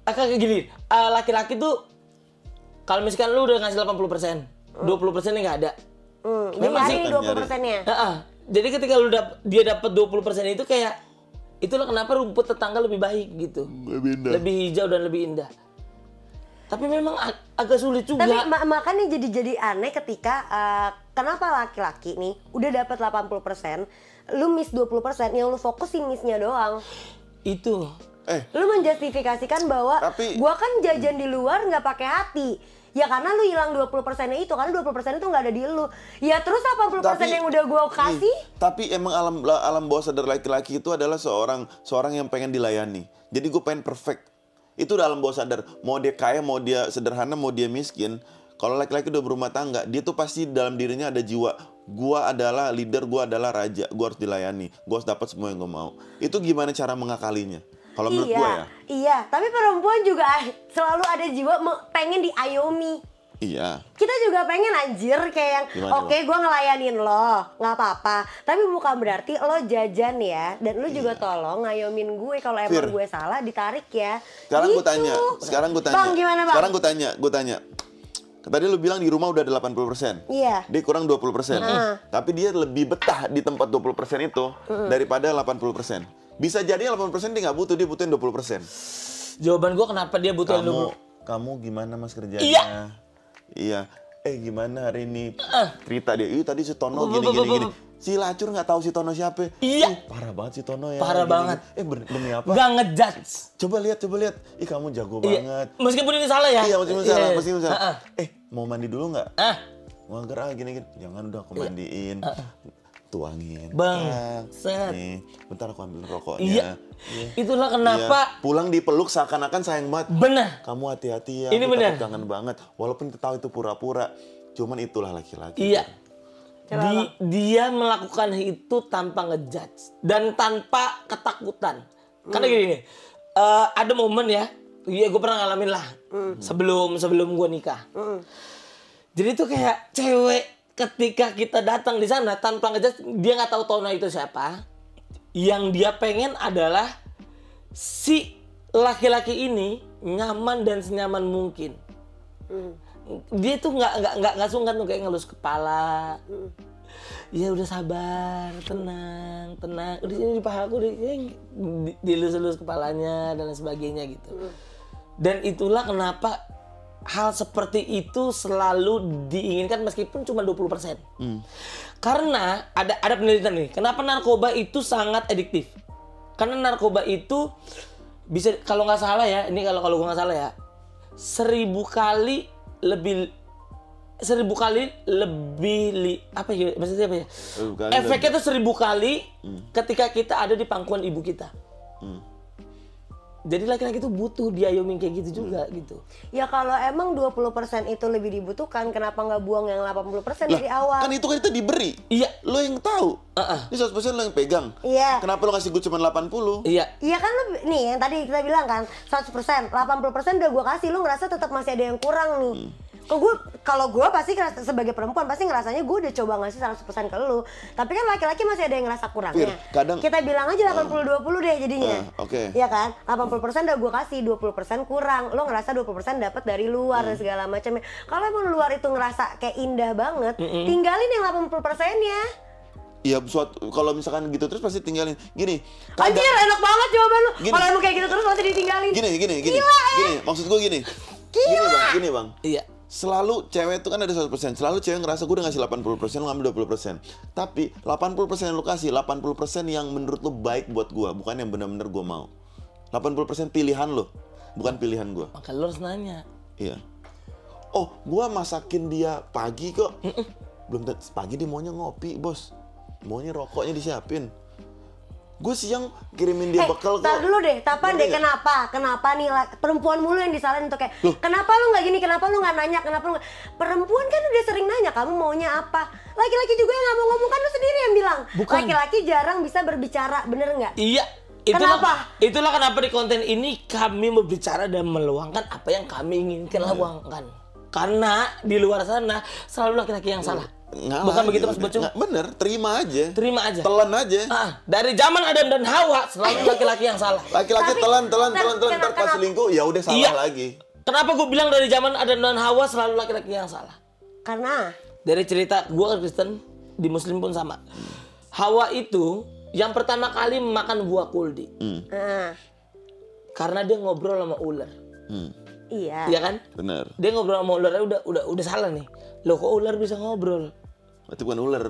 [SPEAKER 1] kayak gini, laki-laki tuh kalau misalkan lu udah ngasih 80%, 20% nya nggak ada.
[SPEAKER 3] Jadi
[SPEAKER 1] Memang
[SPEAKER 3] hari
[SPEAKER 1] sih,
[SPEAKER 3] 20%-nya.
[SPEAKER 1] Jadi ketika dia dapat 20% itu kayak itulah kenapa rumput tetangga lebih baik gitu. Lebih hijau dan lebih indah. Tapi memang agak sulit juga.
[SPEAKER 3] Tapi makanya jadi aneh ketika kenapa laki-laki nih udah dapat 80%, lu miss 20%, yang lu fokusin missnya doang.
[SPEAKER 1] Itu.
[SPEAKER 3] Lu menjustifikasikan bahwa gua kan jajan di luar nggak pakai hati. Ya karena lu hilang 20%-nya itu, karena 20% itu nggak ada di lu. Ya terus 80% yang udah gua kasih.
[SPEAKER 2] Tapi emang alam bawah sadar laki-laki itu adalah seorang yang pengen dilayani. Jadi gue pengen perfect. Itu udah alam bawah sadar. Mau dia kaya, mau dia sederhana, mau dia miskin. Kalau laki-laki udah berumah tangga, dia tuh pasti dalam dirinya ada jiwa. Gua adalah leader, gua adalah raja. Gua harus dilayani. Gua harus dapat semua yang gue mau. Itu gimana cara mengakalinya? Kalau menurut gue ya.
[SPEAKER 3] Iya, tapi perempuan juga selalu ada jiwa pengen diayomi.
[SPEAKER 2] Iya.
[SPEAKER 3] Kita juga pengen anjir kayak yang oke, gue ngelayanin lo, nggak apa-apa. Tapi bukan berarti lo jajan ya, dan lo juga tolong ngayomin gue kalau emang gue salah ditarik ya.
[SPEAKER 2] Sekarang
[SPEAKER 3] gitu.
[SPEAKER 2] gue tanya.
[SPEAKER 3] Bang, gimana Bang?
[SPEAKER 2] Sekarang gue tanya. Tadi lu bilang di rumah udah ada 80%.
[SPEAKER 3] Iya.
[SPEAKER 2] Dia kurang 20%. Tapi dia lebih betah di tempat 20% itu daripada 80%. Bisa jadi 80% dia nggak butuh, dia butuhin 20%.
[SPEAKER 1] Jawaban gue kenapa dia butuh
[SPEAKER 2] Kamu gimana mas kerjanya?
[SPEAKER 1] Iya.
[SPEAKER 2] Gimana hari ini? Cerita dia, tadi si Tono gini. Si Lacur nggak tahu si Tono siapa.
[SPEAKER 1] Iya.
[SPEAKER 2] Parah banget si Tono ya.
[SPEAKER 1] Parah banget.
[SPEAKER 2] Demi apa?
[SPEAKER 1] Gak ngejudge.
[SPEAKER 2] Coba lihat. Ih kamu jago banget.
[SPEAKER 1] Meskipun ini salah ya?
[SPEAKER 2] Iya, meskipun salah. Mau mandi dulu nggak? Mau gerak gini. Jangan udah aku mandiin. Tuangin.
[SPEAKER 1] Bang, set.
[SPEAKER 2] Nih, bentar aku ambil rokoknya.
[SPEAKER 1] Iya. Itulah kenapa.
[SPEAKER 2] Pulang dipeluk seakan-akan sayang banget.
[SPEAKER 1] Benar.
[SPEAKER 2] Kamu hati-hati ya.
[SPEAKER 1] Ini benar.
[SPEAKER 2] Kangen banget. Walaupun kita tahu itu pura-pura. Cuman itulah laki-laki.
[SPEAKER 1] Iya. Dia melakukan itu tanpa ngejudge. Dan tanpa ketakutan. Karena gini nih. Ada momen ya. Iya gue pernah ngalamin lah. Sebelum gue nikah. Jadi tuh kayak cewek. Ketika kita datang di sana tanpa ngejudge, dia nggak tahu Tono itu siapa. Yang dia pengen adalah si laki-laki ini nyaman dan senyaman mungkin. Dia tuh nggak sungkan tuh kayak ngelus kepala. Ya udah sabar, tenang. Udah sini di paha aku dilus-lus kepalanya dan sebagainya gitu. Dan itulah kenapa hal seperti itu selalu diinginkan meskipun cuma 20%. Karena ada penelitian nih, kenapa narkoba itu sangat adiktif. Karena narkoba itu bisa, kalau nggak salah ya, ini kalau gue nggak salah ya, 1000 kali lebih apa ya maksudnya apa ya? Efeknya tuh 1000 kali ketika kita ada di pangkuan ibu kita. Jadi laki-laki itu butuh diayomi kayak gitu juga gitu.
[SPEAKER 3] Ya kalau emang 20% itu lebih dibutuhkan, kenapa nggak buang yang 80% dari awal?
[SPEAKER 2] Kan itu diberi.
[SPEAKER 1] Iya.
[SPEAKER 2] Lo yang tahu. Ini 100% lo yang pegang.
[SPEAKER 3] Iya.
[SPEAKER 2] Kenapa lo ngasih gue cuma 80?
[SPEAKER 1] Iya.
[SPEAKER 3] Iya kan lo, nih yang tadi kita bilang kan 100%, 80% udah gue kasih, lo ngerasa tetap masih ada yang kurang nih. Kalau gue pasti sebagai perempuan pasti ngerasanya gue udah coba ngasih 100% ke lu. Tapi kan laki-laki masih ada yang ngerasa kurangnya. Kita bilang aja 80-20 deh jadinya.
[SPEAKER 2] Oke.
[SPEAKER 3] Iya kan? 80% udah gue kasih, 20% kurang. Lo ngerasa 20% dapat dari luar dan segala macamnya. Kalau emang luar itu ngerasa kayak indah banget, tinggalin yang 80%-nya.
[SPEAKER 2] Iya, kalau misalkan gitu terus pasti tinggalin. Gini.
[SPEAKER 3] Anjir, enak banget jawaban lu. Kalau emang kayak gitu terus pasti ditinggalin.
[SPEAKER 2] Gini.
[SPEAKER 3] Gila,
[SPEAKER 2] Gini, maksud gue gini. Gini bang.
[SPEAKER 1] Iya.
[SPEAKER 2] Selalu cewek itu kan ada 100%. Selalu cewek ngerasa gue udah ngasih 80%, lu ngambil 20%. Tapi 80% yang lu kasih, 80% yang menurut lu baik buat gue, bukan yang benar-benar gue mau. 80% pilihan lu, bukan pilihan gue.
[SPEAKER 1] Maka lu harus nanya.
[SPEAKER 2] Iya. Oh, gue masakin dia pagi kok. Belum pagi dia maunya ngopi, bos. Maunya rokoknya disiapin. Gue siang kirimin dia bekal kok.
[SPEAKER 3] Tar dulu deh, Tapan deh, kenapa nih perempuan mulu yang disalahin untuk kayak kenapa lu nggak gini, kenapa lu nggak nanya, kenapa lu nggak. Perempuan kan udah sering nanya kamu maunya apa. Laki-laki juga yang nggak mau ngomong, kan lu sendiri yang bilang. Laki-laki jarang bisa berbicara, bener nggak?
[SPEAKER 1] Iya. Itulah kenapa di konten ini kami berbicara dan meluangkan apa yang kami inginkan luangkan. Karena di luar sana selalu laki-laki yang salah. Bukan begitu Mas Bocong?
[SPEAKER 2] Bener, terima aja.
[SPEAKER 1] Telan aja. Dari zaman Adam dan Hawa selalu laki-laki yang salah.
[SPEAKER 2] Laki-laki telan, ntar pas selingkuh ya udah salah lagi.
[SPEAKER 1] Kenapa gue bilang dari zaman Adam dan Hawa selalu laki-laki yang salah?
[SPEAKER 3] Karena
[SPEAKER 1] dari cerita gue ke Kristen, di Muslim pun sama. Hawa itu yang pertama kali makan buah kuldi. Karena dia ngobrol sama ular. Iya kan?
[SPEAKER 2] Bener.
[SPEAKER 1] Dia ngobrol sama ular, udah salah nih. Loh kok ular bisa ngobrol?
[SPEAKER 2] Berarti bukan ular.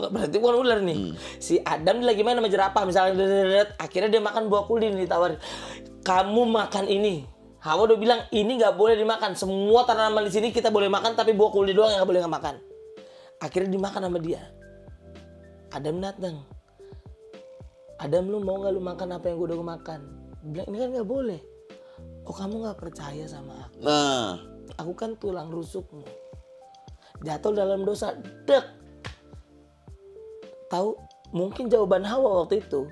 [SPEAKER 1] Berarti bukan ular nih. Si Adam lagi main sama jerapah misalnya, akhirnya dia makan buah kuldi nih, ditawarin. Kamu makan ini. Hawa udah bilang ini nggak boleh dimakan. Semua tanaman di sini kita boleh makan, tapi buah kuldi doang yang nggak boleh makan. Akhirnya dimakan sama dia. Adam datang. Adam, lu mau nggak lu makan apa yang gue udah makan? Dia bilang ini kan nggak boleh. Oh kamu nggak percaya sama aku?
[SPEAKER 2] Nah,
[SPEAKER 1] aku kan tulang rusukmu. Jatuh dalam dosa, dek. Tahu mungkin jawaban Hawa waktu itu.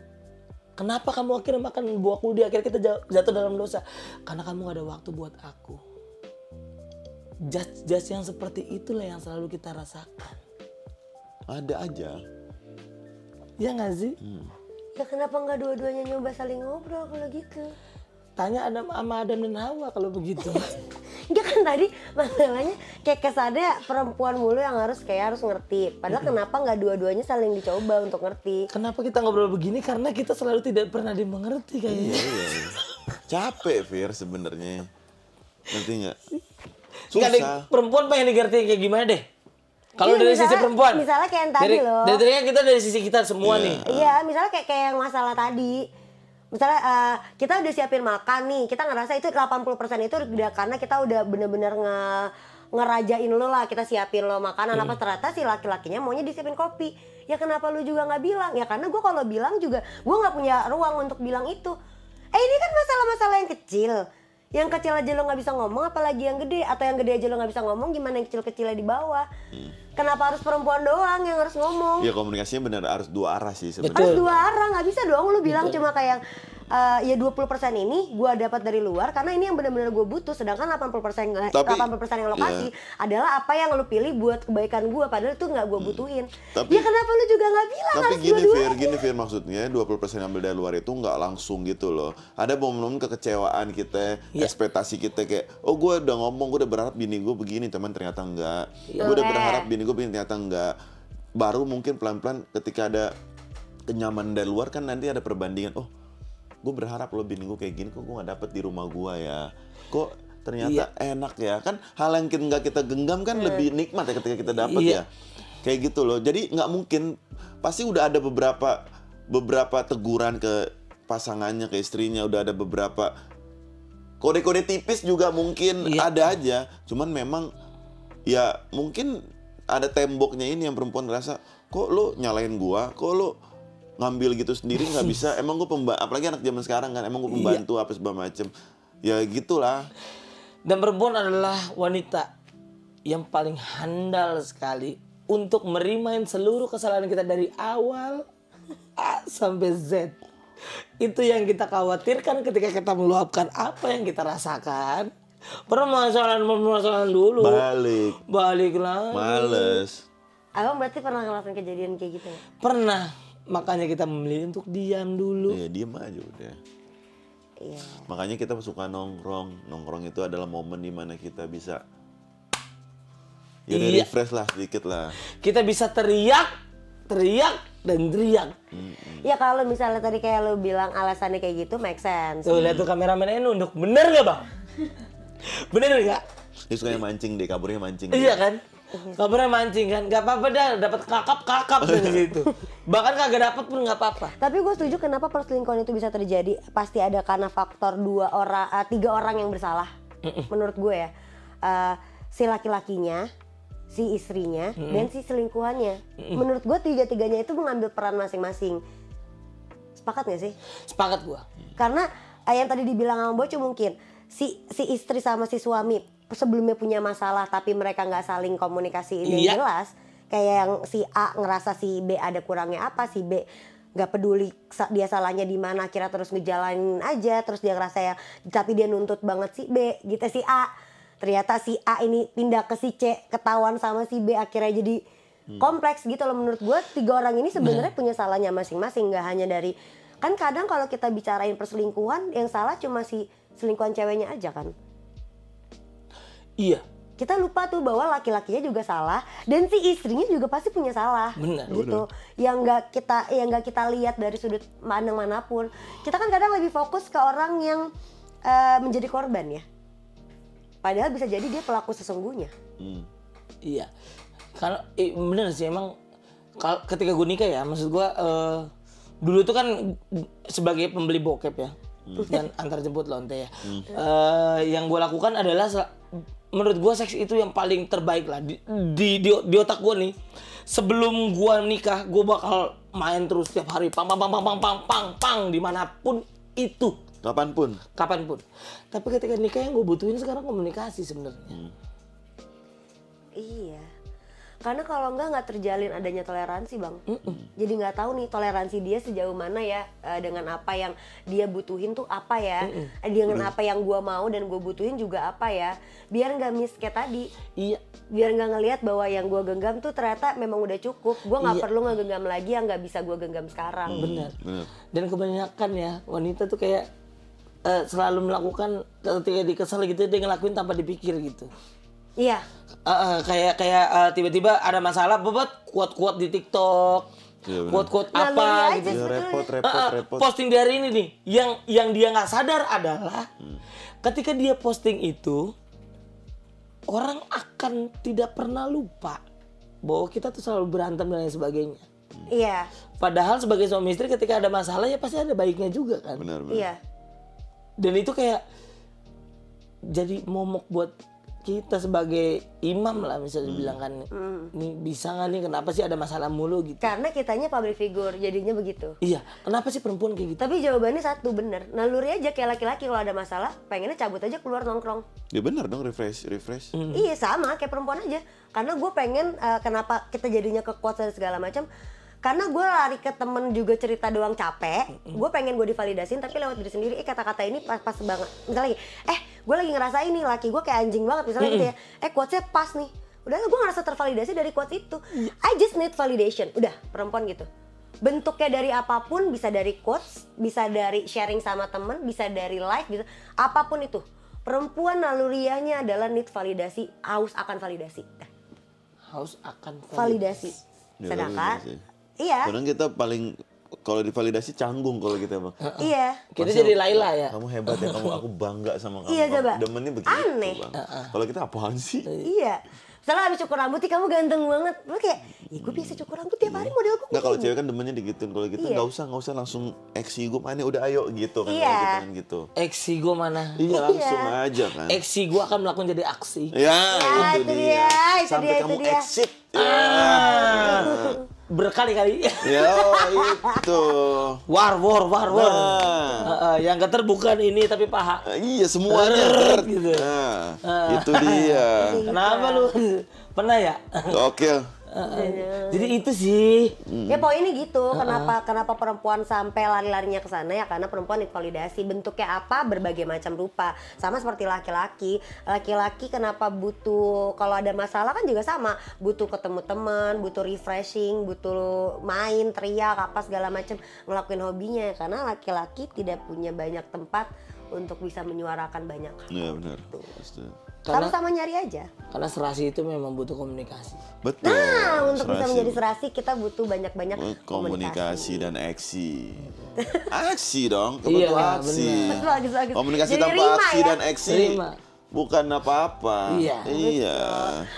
[SPEAKER 1] Kenapa kamu akhirnya makan buah kuldi? Akhirnya kita jatuh dalam dosa. Karena kamu gak ada waktu buat aku. Judge yang seperti itulah yang selalu kita rasakan.
[SPEAKER 2] Ada aja.
[SPEAKER 1] Ya gak sih?
[SPEAKER 3] Ya kenapa nggak dua-duanya nyoba saling ngobrol kalau gitu?
[SPEAKER 1] Tanya sama Adam dan Hawa kalau begitu.
[SPEAKER 3] Enggak kan tadi masalahnya kayak kesannya perempuan mulu yang harus ngerti. Padahal kenapa nggak dua-duanya saling dicoba untuk ngerti?
[SPEAKER 1] Kenapa kita ngobrol begini? Karena kita selalu tidak pernah dimengerti kayaknya.
[SPEAKER 2] Iya. Capek Fir sebenarnya. Ngerti nggak?
[SPEAKER 1] Susah. Nggak, perempuan pengen digerti kayak gimana deh? Kalau dari sisi perempuan.
[SPEAKER 3] Misalnya kayak yang tadi loh.
[SPEAKER 1] Dari kita dari sisi kita semua nih.
[SPEAKER 3] Iya, misalnya kayak yang masalah tadi. Misalnya kita udah siapin makan nih, kita ngerasa itu 80% itu udah karena kita udah bener-bener ngerajain lo lah, kita siapin lo makanan apa, ternyata si laki-lakinya maunya disiapin kopi. Ya kenapa lu juga nggak bilang? Ya karena gue kalau bilang juga gue nggak punya ruang untuk bilang itu. Ini kan masalah-masalah yang kecil. Yang kecil aja lo nggak bisa ngomong, apalagi yang gede. Atau yang gede aja lo nggak bisa ngomong, gimana yang kecil-kecilnya di bawah? Kenapa harus perempuan doang yang harus ngomong?
[SPEAKER 2] Ya komunikasinya benar harus dua arah sih sebenarnya.
[SPEAKER 3] Harus dua arah, nggak bisa dong lu bilang cuma kayak ya 20% ini gue dapat dari luar karena ini yang benar-benar gue butuh, sedangkan 80% yang lo kasih adalah apa yang lo pilih buat kebaikan gue, padahal itu nggak gue butuhin. Ya kenapa lu juga nggak bilang?
[SPEAKER 2] Tapi gini Fir maksudnya 20% yang ambil dari luar itu nggak langsung gitu loh. Ada momen-momen kekecewaan kita, ekspektasi kita kayak oh gue udah ngomong, gue udah berharap bini gue begini, teman ternyata enggak. Gue udah berharap bini gue begini, ternyata enggak. Baru mungkin pelan-pelan ketika ada kenyamanan dari luar kan nanti ada perbandingan. Oh, gue berharap lo bini gue kayak gini, kok gue gak dapet di rumah gue ya. Kok ternyata enak ya. Kan hal yang nggak kita genggam kan lebih nikmat ya ketika kita dapet ya. Kayak gitu loh. Jadi nggak mungkin, pasti udah ada beberapa teguran ke pasangannya, ke istrinya. Udah ada beberapa kode-kode tipis juga mungkin ada aja. Cuman memang ya mungkin ada temboknya ini yang perempuan ngerasa, kok lo nyalain gua, kok lo ngambil gitu sendiri nggak bisa, emang gue apalagi anak zaman sekarang kan, emang gue pembantu apa segala macem, ya gitulah.
[SPEAKER 1] Dan perempuan adalah wanita yang paling handal sekali untuk merimain seluruh kesalahan kita dari awal A sampai Z. Itu yang kita khawatirkan ketika kita meluapkan apa yang kita rasakan. Permasalahan dulu. Balik lagi.
[SPEAKER 2] Males.
[SPEAKER 3] Abang berarti pernah ngelakuin kejadian kayak gitu ya?
[SPEAKER 1] Pernah. Makanya kita memilih untuk diam dulu.
[SPEAKER 2] Iya, diam aja udah.
[SPEAKER 3] Iya.
[SPEAKER 2] Makanya kita suka nongkrong. Nongkrong itu adalah momen dimana kita bisa refresh lah sedikit lah.
[SPEAKER 1] Kita bisa teriak, dan teriak.
[SPEAKER 3] Ya kalau misalnya tadi kayak lo bilang alasannya kayak gitu make sense.
[SPEAKER 1] Tuh lihat tuh kameramennya nunduk. Bener gak bang? Bener gak?
[SPEAKER 2] Dia sukanya mancing deh, kaburnya mancing.
[SPEAKER 1] Iya kan? Kabarnya mancing kan, gak apa-apa dah, dapat kakap dari situ. Bahkan kagak dapat pun gak apa-apa.
[SPEAKER 3] Tapi gue setuju kenapa perselingkuhan itu bisa terjadi. Pasti ada karena faktor 3 orang yang bersalah. Menurut gue ya, si laki-lakinya, si istrinya, dan si selingkuhannya. Menurut gue 3-tiganya itu mengambil peran masing-masing. Sepakat gak sih?
[SPEAKER 1] Sepakat gue.
[SPEAKER 3] Karena yang tadi dibilang sama Boco mungkin si istri sama si suami sebelumnya punya masalah tapi mereka nggak saling komunikasi yang jelas, kayak yang si A ngerasa si B ada kurangnya apa, si B nggak peduli dia salahnya di mana, akhirnya terus ngejalanin aja, terus dia ngerasa ya tapi dia nuntut banget si B gitu, si A ternyata si A ini pindah ke si C, ketahuan sama si B, akhirnya jadi kompleks gitu loh. Menurut gue 3 orang ini sebenarnya punya salahnya masing-masing, nggak hanya dari, kan kadang kalau kita bicarain perselingkuhan yang salah cuma si selingkuhan ceweknya aja kan.
[SPEAKER 1] Iya.
[SPEAKER 3] Kita lupa tuh bahwa laki-lakinya juga salah dan si istrinya juga pasti punya salah.
[SPEAKER 1] Benar.
[SPEAKER 3] Gitu. Yang nggak kita lihat dari sudut pandang manapun. Kita kan kadang lebih fokus ke orang yang menjadi korban ya. Padahal bisa jadi dia pelaku sesungguhnya.
[SPEAKER 1] Iya. Karena bener sih emang ketika gue nikah ya, maksud gue dulu tuh kan sebagai pembeli bokep ya. Dan antar jemput lonte ya. Yang gue lakukan adalah menurut gue seks itu yang paling terbaik lah di otak gue nih. Sebelum gue nikah, gue bakal main terus setiap hari, pang dimanapun itu.
[SPEAKER 2] Kapanpun.
[SPEAKER 1] Tapi ketika nikah yang gue butuhin sekarang komunikasi sebenarnya.
[SPEAKER 3] Iya. Karena kalau nggak terjalin adanya toleransi bang. Jadi nggak tahu nih toleransi dia sejauh mana ya dengan apa yang dia butuhin tuh apa ya, dengan apa yang gue mau dan gue butuhin juga apa ya, biar nggak miss kayak tadi.
[SPEAKER 1] Iya.
[SPEAKER 3] Biar nggak ngelihat bahwa yang gue genggam tuh ternyata memang udah cukup. Gue nggak perlu ngegenggam lagi yang nggak bisa gue genggam sekarang.
[SPEAKER 1] Benar. Dan kebanyakan ya wanita tuh kayak selalu melakukan ketika dikesal gitu dia ngelakuin tanpa dipikir gitu.
[SPEAKER 3] Iya.
[SPEAKER 1] Kayak tiba-tiba ada masalah, bobot kuat-kuat di TikTok, kuat-kuat apa gitu.
[SPEAKER 2] Ya, repot.
[SPEAKER 1] Posting di hari ini nih, yang dia nggak sadar adalah ketika dia posting itu, orang akan tidak pernah lupa bahwa kita tuh selalu berantem dan lain sebagainya.
[SPEAKER 3] Iya.
[SPEAKER 1] Padahal sebagai suami istri ketika ada masalah ya pasti ada baiknya juga kan.
[SPEAKER 2] Benar.
[SPEAKER 3] Iya.
[SPEAKER 1] Dan itu kayak jadi momok buat kita sebagai imam lah misalnya dibilang kan, nih bisa nggak nih, kenapa sih ada masalah mulu gitu?
[SPEAKER 3] Karena kitanya public figure jadinya begitu.
[SPEAKER 1] Iya, kenapa sih perempuan kayak gitu?
[SPEAKER 3] Tapi jawabannya satu, bener. Naluri aja kayak laki-laki kalau ada masalah, pengennya cabut aja keluar nongkrong.
[SPEAKER 2] Ya benar dong, refresh.
[SPEAKER 3] Iya sama kayak perempuan aja. Karena gue pengen kenapa kita jadinya ke quotes dan segala macam. Karena gue lari ke temen juga cerita doang capek, gue pengen gue divalidasin tapi lewat diri sendiri, kata-kata ini pas banget. Misalnya lagi, gue lagi ngerasain nih laki gue kayak anjing banget misalnya gitu ya, quotesnya pas nih. Udah gue ngerasa tervalidasi dari quotes itu. I just need validation, udah perempuan gitu. Bentuknya dari apapun, bisa dari quotes, bisa dari sharing sama temen, bisa dari live, bisa apapun itu. Perempuan naluriahnya adalah need validasi, haus akan validasi.
[SPEAKER 1] Haus akan
[SPEAKER 3] validasi. Sedangkan iya.
[SPEAKER 2] Kadang kita paling kalau divalidasi canggung kalau kita bang.
[SPEAKER 3] Iya.
[SPEAKER 1] Kita jadi Laila ya.
[SPEAKER 2] Kamu hebat ya, aku bangga sama kamu.
[SPEAKER 3] Iya coba.
[SPEAKER 2] Demennya begitu.
[SPEAKER 3] Aneh.
[SPEAKER 2] Bang. Kalau kita apaan sih?
[SPEAKER 3] Iya. Misalnya habis cukur rambut, kamu ganteng banget. Lu kayak, gue biasa cukur rambut tiap hari model gue.
[SPEAKER 2] Nggak, kalau cewek kan demennya digituin. Kalau kita nggak usah langsung eksi gue mana udah ayo gitu kan.
[SPEAKER 3] Iya.
[SPEAKER 2] Kalau kita kan gitu.
[SPEAKER 1] Eksi gue mana?
[SPEAKER 2] Iya langsung aja kan.
[SPEAKER 1] Eksi gue akan melakukan jadi aksi.
[SPEAKER 2] Ya itu dia.
[SPEAKER 3] Itu
[SPEAKER 2] Sampai
[SPEAKER 3] dia,
[SPEAKER 2] kamu
[SPEAKER 3] itu dia.
[SPEAKER 2] exit.
[SPEAKER 1] Berkali-kali.
[SPEAKER 2] Ya itu.
[SPEAKER 1] War.
[SPEAKER 2] Nah.
[SPEAKER 1] Yang keter bukan ini tapi paha.
[SPEAKER 2] Iya semuanya.
[SPEAKER 1] Gitu.
[SPEAKER 2] Nah, itu dia.
[SPEAKER 1] Kenapa lu? Pernah ya?
[SPEAKER 2] Gokil.
[SPEAKER 1] Jadi itu sih.
[SPEAKER 3] Ya poinnya gitu, kenapa perempuan sampai lari-larinya ke sana ya karena perempuan divalidasi. Bentuknya apa? Berbagai macam rupa. Sama seperti laki-laki. Laki-laki kenapa butuh kalau ada masalah kan juga sama, butuh ketemu teman, butuh refreshing, butuh main, teriak, apa segala macam, ngelakuin hobinya karena laki-laki tidak punya banyak tempat untuk bisa menyuarakan banyak hal.
[SPEAKER 2] Iya benar.
[SPEAKER 3] Sama-sama nyari aja.
[SPEAKER 1] Karena serasi itu memang butuh komunikasi.
[SPEAKER 2] Betul.
[SPEAKER 3] Nah, untuk bisa menjadi serasi kita butuh banyak-banyak
[SPEAKER 2] komunikasi dan aksi. Aksi dong,
[SPEAKER 1] Iya,
[SPEAKER 2] butuh aksi.
[SPEAKER 3] Bagus.
[SPEAKER 2] Komunikasi
[SPEAKER 3] Jadi
[SPEAKER 2] tanpa
[SPEAKER 3] rima
[SPEAKER 2] aksi
[SPEAKER 3] ya?
[SPEAKER 2] dan aksi
[SPEAKER 1] Rima.
[SPEAKER 2] bukan apa-apa.
[SPEAKER 1] Iya.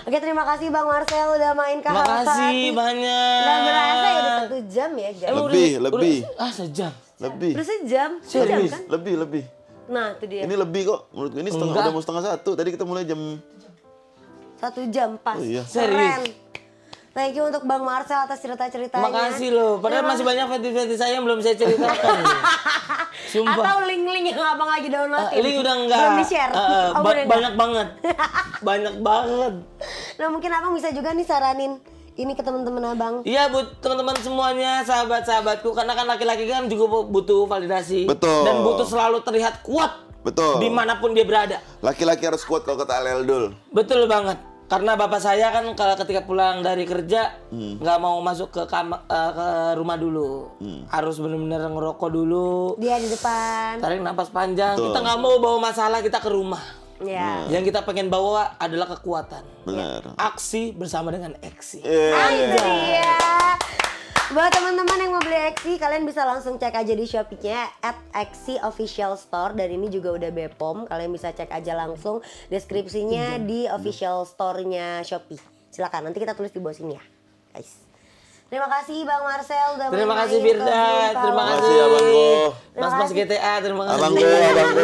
[SPEAKER 3] Oke, terima kasih Bang Marcel udah main ke
[SPEAKER 1] Makasih banyak.
[SPEAKER 3] Udah berasa ya udah 1 jam ya guys.
[SPEAKER 2] Lebih.
[SPEAKER 1] Sejam.
[SPEAKER 2] Lebih.
[SPEAKER 3] Udah sejam
[SPEAKER 1] Serius?
[SPEAKER 3] kan?
[SPEAKER 2] Lebih.
[SPEAKER 3] Nah itu dia.
[SPEAKER 2] Ini lebih kok. Menurut gue ini udah mau 12:30. Tadi kita mulai jam
[SPEAKER 3] 1 jam pas.
[SPEAKER 2] Oh, iya.
[SPEAKER 3] Keren. Thank you untuk Bang Marcel atas cerita-ceritanya.
[SPEAKER 1] Makasih loh. Padahal masih banyak fetish-fetish saya yang belum saya ceritakan. Sumpah.
[SPEAKER 3] Atau link-link yang abang lagi download.
[SPEAKER 1] Link udah enggak.
[SPEAKER 3] Belum di-share.
[SPEAKER 1] Banyak banget. Banyak banget.
[SPEAKER 3] Nah mungkin abang bisa juga nih saranin ini ke teman-teman abang.
[SPEAKER 1] Iya buat teman-teman semuanya, sahabat-sahabatku, karena kan laki-laki kan juga butuh validasi.
[SPEAKER 2] Betul.
[SPEAKER 1] Dan butuh selalu terlihat kuat.
[SPEAKER 2] Betul.
[SPEAKER 1] Dimanapun dia berada.
[SPEAKER 2] Laki-laki harus kuat kalau kata Alel Dul.
[SPEAKER 1] Betul banget. Karena bapak saya kan kalau ketika pulang dari kerja nggak mau masuk ke rumah dulu. Harus benar-benar ngerokok dulu.
[SPEAKER 3] Dia di depan.
[SPEAKER 1] Tarik napas panjang.
[SPEAKER 2] Betul.
[SPEAKER 1] Kita nggak mau bawa masalah kita ke rumah.
[SPEAKER 3] Ya.
[SPEAKER 1] Yang kita pengen bawa adalah kekuatan.
[SPEAKER 2] Benar.
[SPEAKER 1] Aksi bersama dengan eksi.
[SPEAKER 3] Itu dia. Buat teman-teman yang mau beli Exi, kalian bisa langsung cek aja di Shopee-nya @exi_official_store dan ini juga udah Bepom. Kalian bisa cek aja langsung deskripsinya di official store-nya Shopee. Silakan, nanti kita tulis di bawah sini ya, guys. Terima kasih Bang Marcel udah
[SPEAKER 1] Terima
[SPEAKER 3] main
[SPEAKER 1] kasih
[SPEAKER 3] ke
[SPEAKER 1] Firda,
[SPEAKER 3] Bintaro.
[SPEAKER 1] terima
[SPEAKER 2] Terima
[SPEAKER 1] kasih
[SPEAKER 2] kasih abangku.
[SPEAKER 1] Mas GTA, terima kasih.
[SPEAKER 2] Abangku,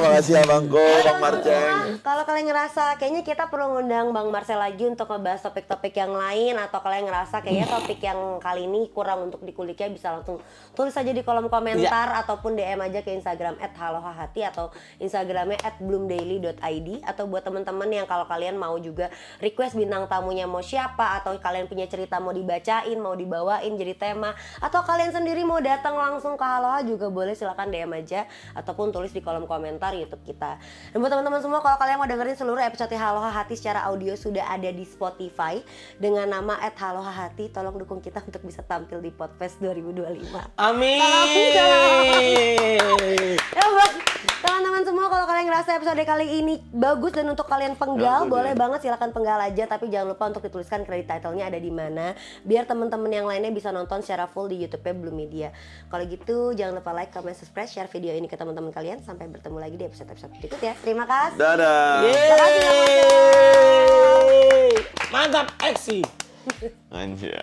[SPEAKER 2] makasih abangku, Bang Marceng.
[SPEAKER 3] Kalau kalian ngerasa kayaknya kita perlu ngundang Bang Marcel lagi untuk ngebahas topik-topik yang lain atau kalian ngerasa kayaknya topik yang kali ini kurang untuk dikuliknya bisa langsung tulis aja di kolom komentar ataupun DM aja ke Instagram @halohahati atau Instagramnya @bloomdaily.id atau buat teman-teman yang kalau kalian mau juga request bintang tamunya mau siapa atau kalian punya cerita mau dibacain, mau dibawain jadi tema atau kalian sendiri mau datang langsung ke Haloha juga boleh, silakan DM aja ataupun tulis di kolom komentar YouTube kita. Dan buat teman-teman semua kalau kalian mau dengerin seluruh episode Haloha Hati secara audio sudah ada di Spotify dengan nama @halohahati. Tolong dukung kita untuk bisa tampil di Podfest 2025.
[SPEAKER 1] Amin.
[SPEAKER 3] Ya buat teman-teman semua kalau kalian ngerasa episode kali ini bagus dan untuk kalian penggal boleh banget silakan penggal aja, tapi jangan lupa untuk dituliskan kredit title-nya ada di mana biar teman-teman yang lainnya bisa nonton secara full di YouTube-nya Bloom Media. Kalau gitu jangan lupa like, comment, subscribe, share video ini ke teman-teman kalian. Sampai bertemu lagi di episode-episode berikutnya. Terima kasih.
[SPEAKER 2] Dadah.
[SPEAKER 1] Yeay. Mantap, Exi.
[SPEAKER 2] Anjir.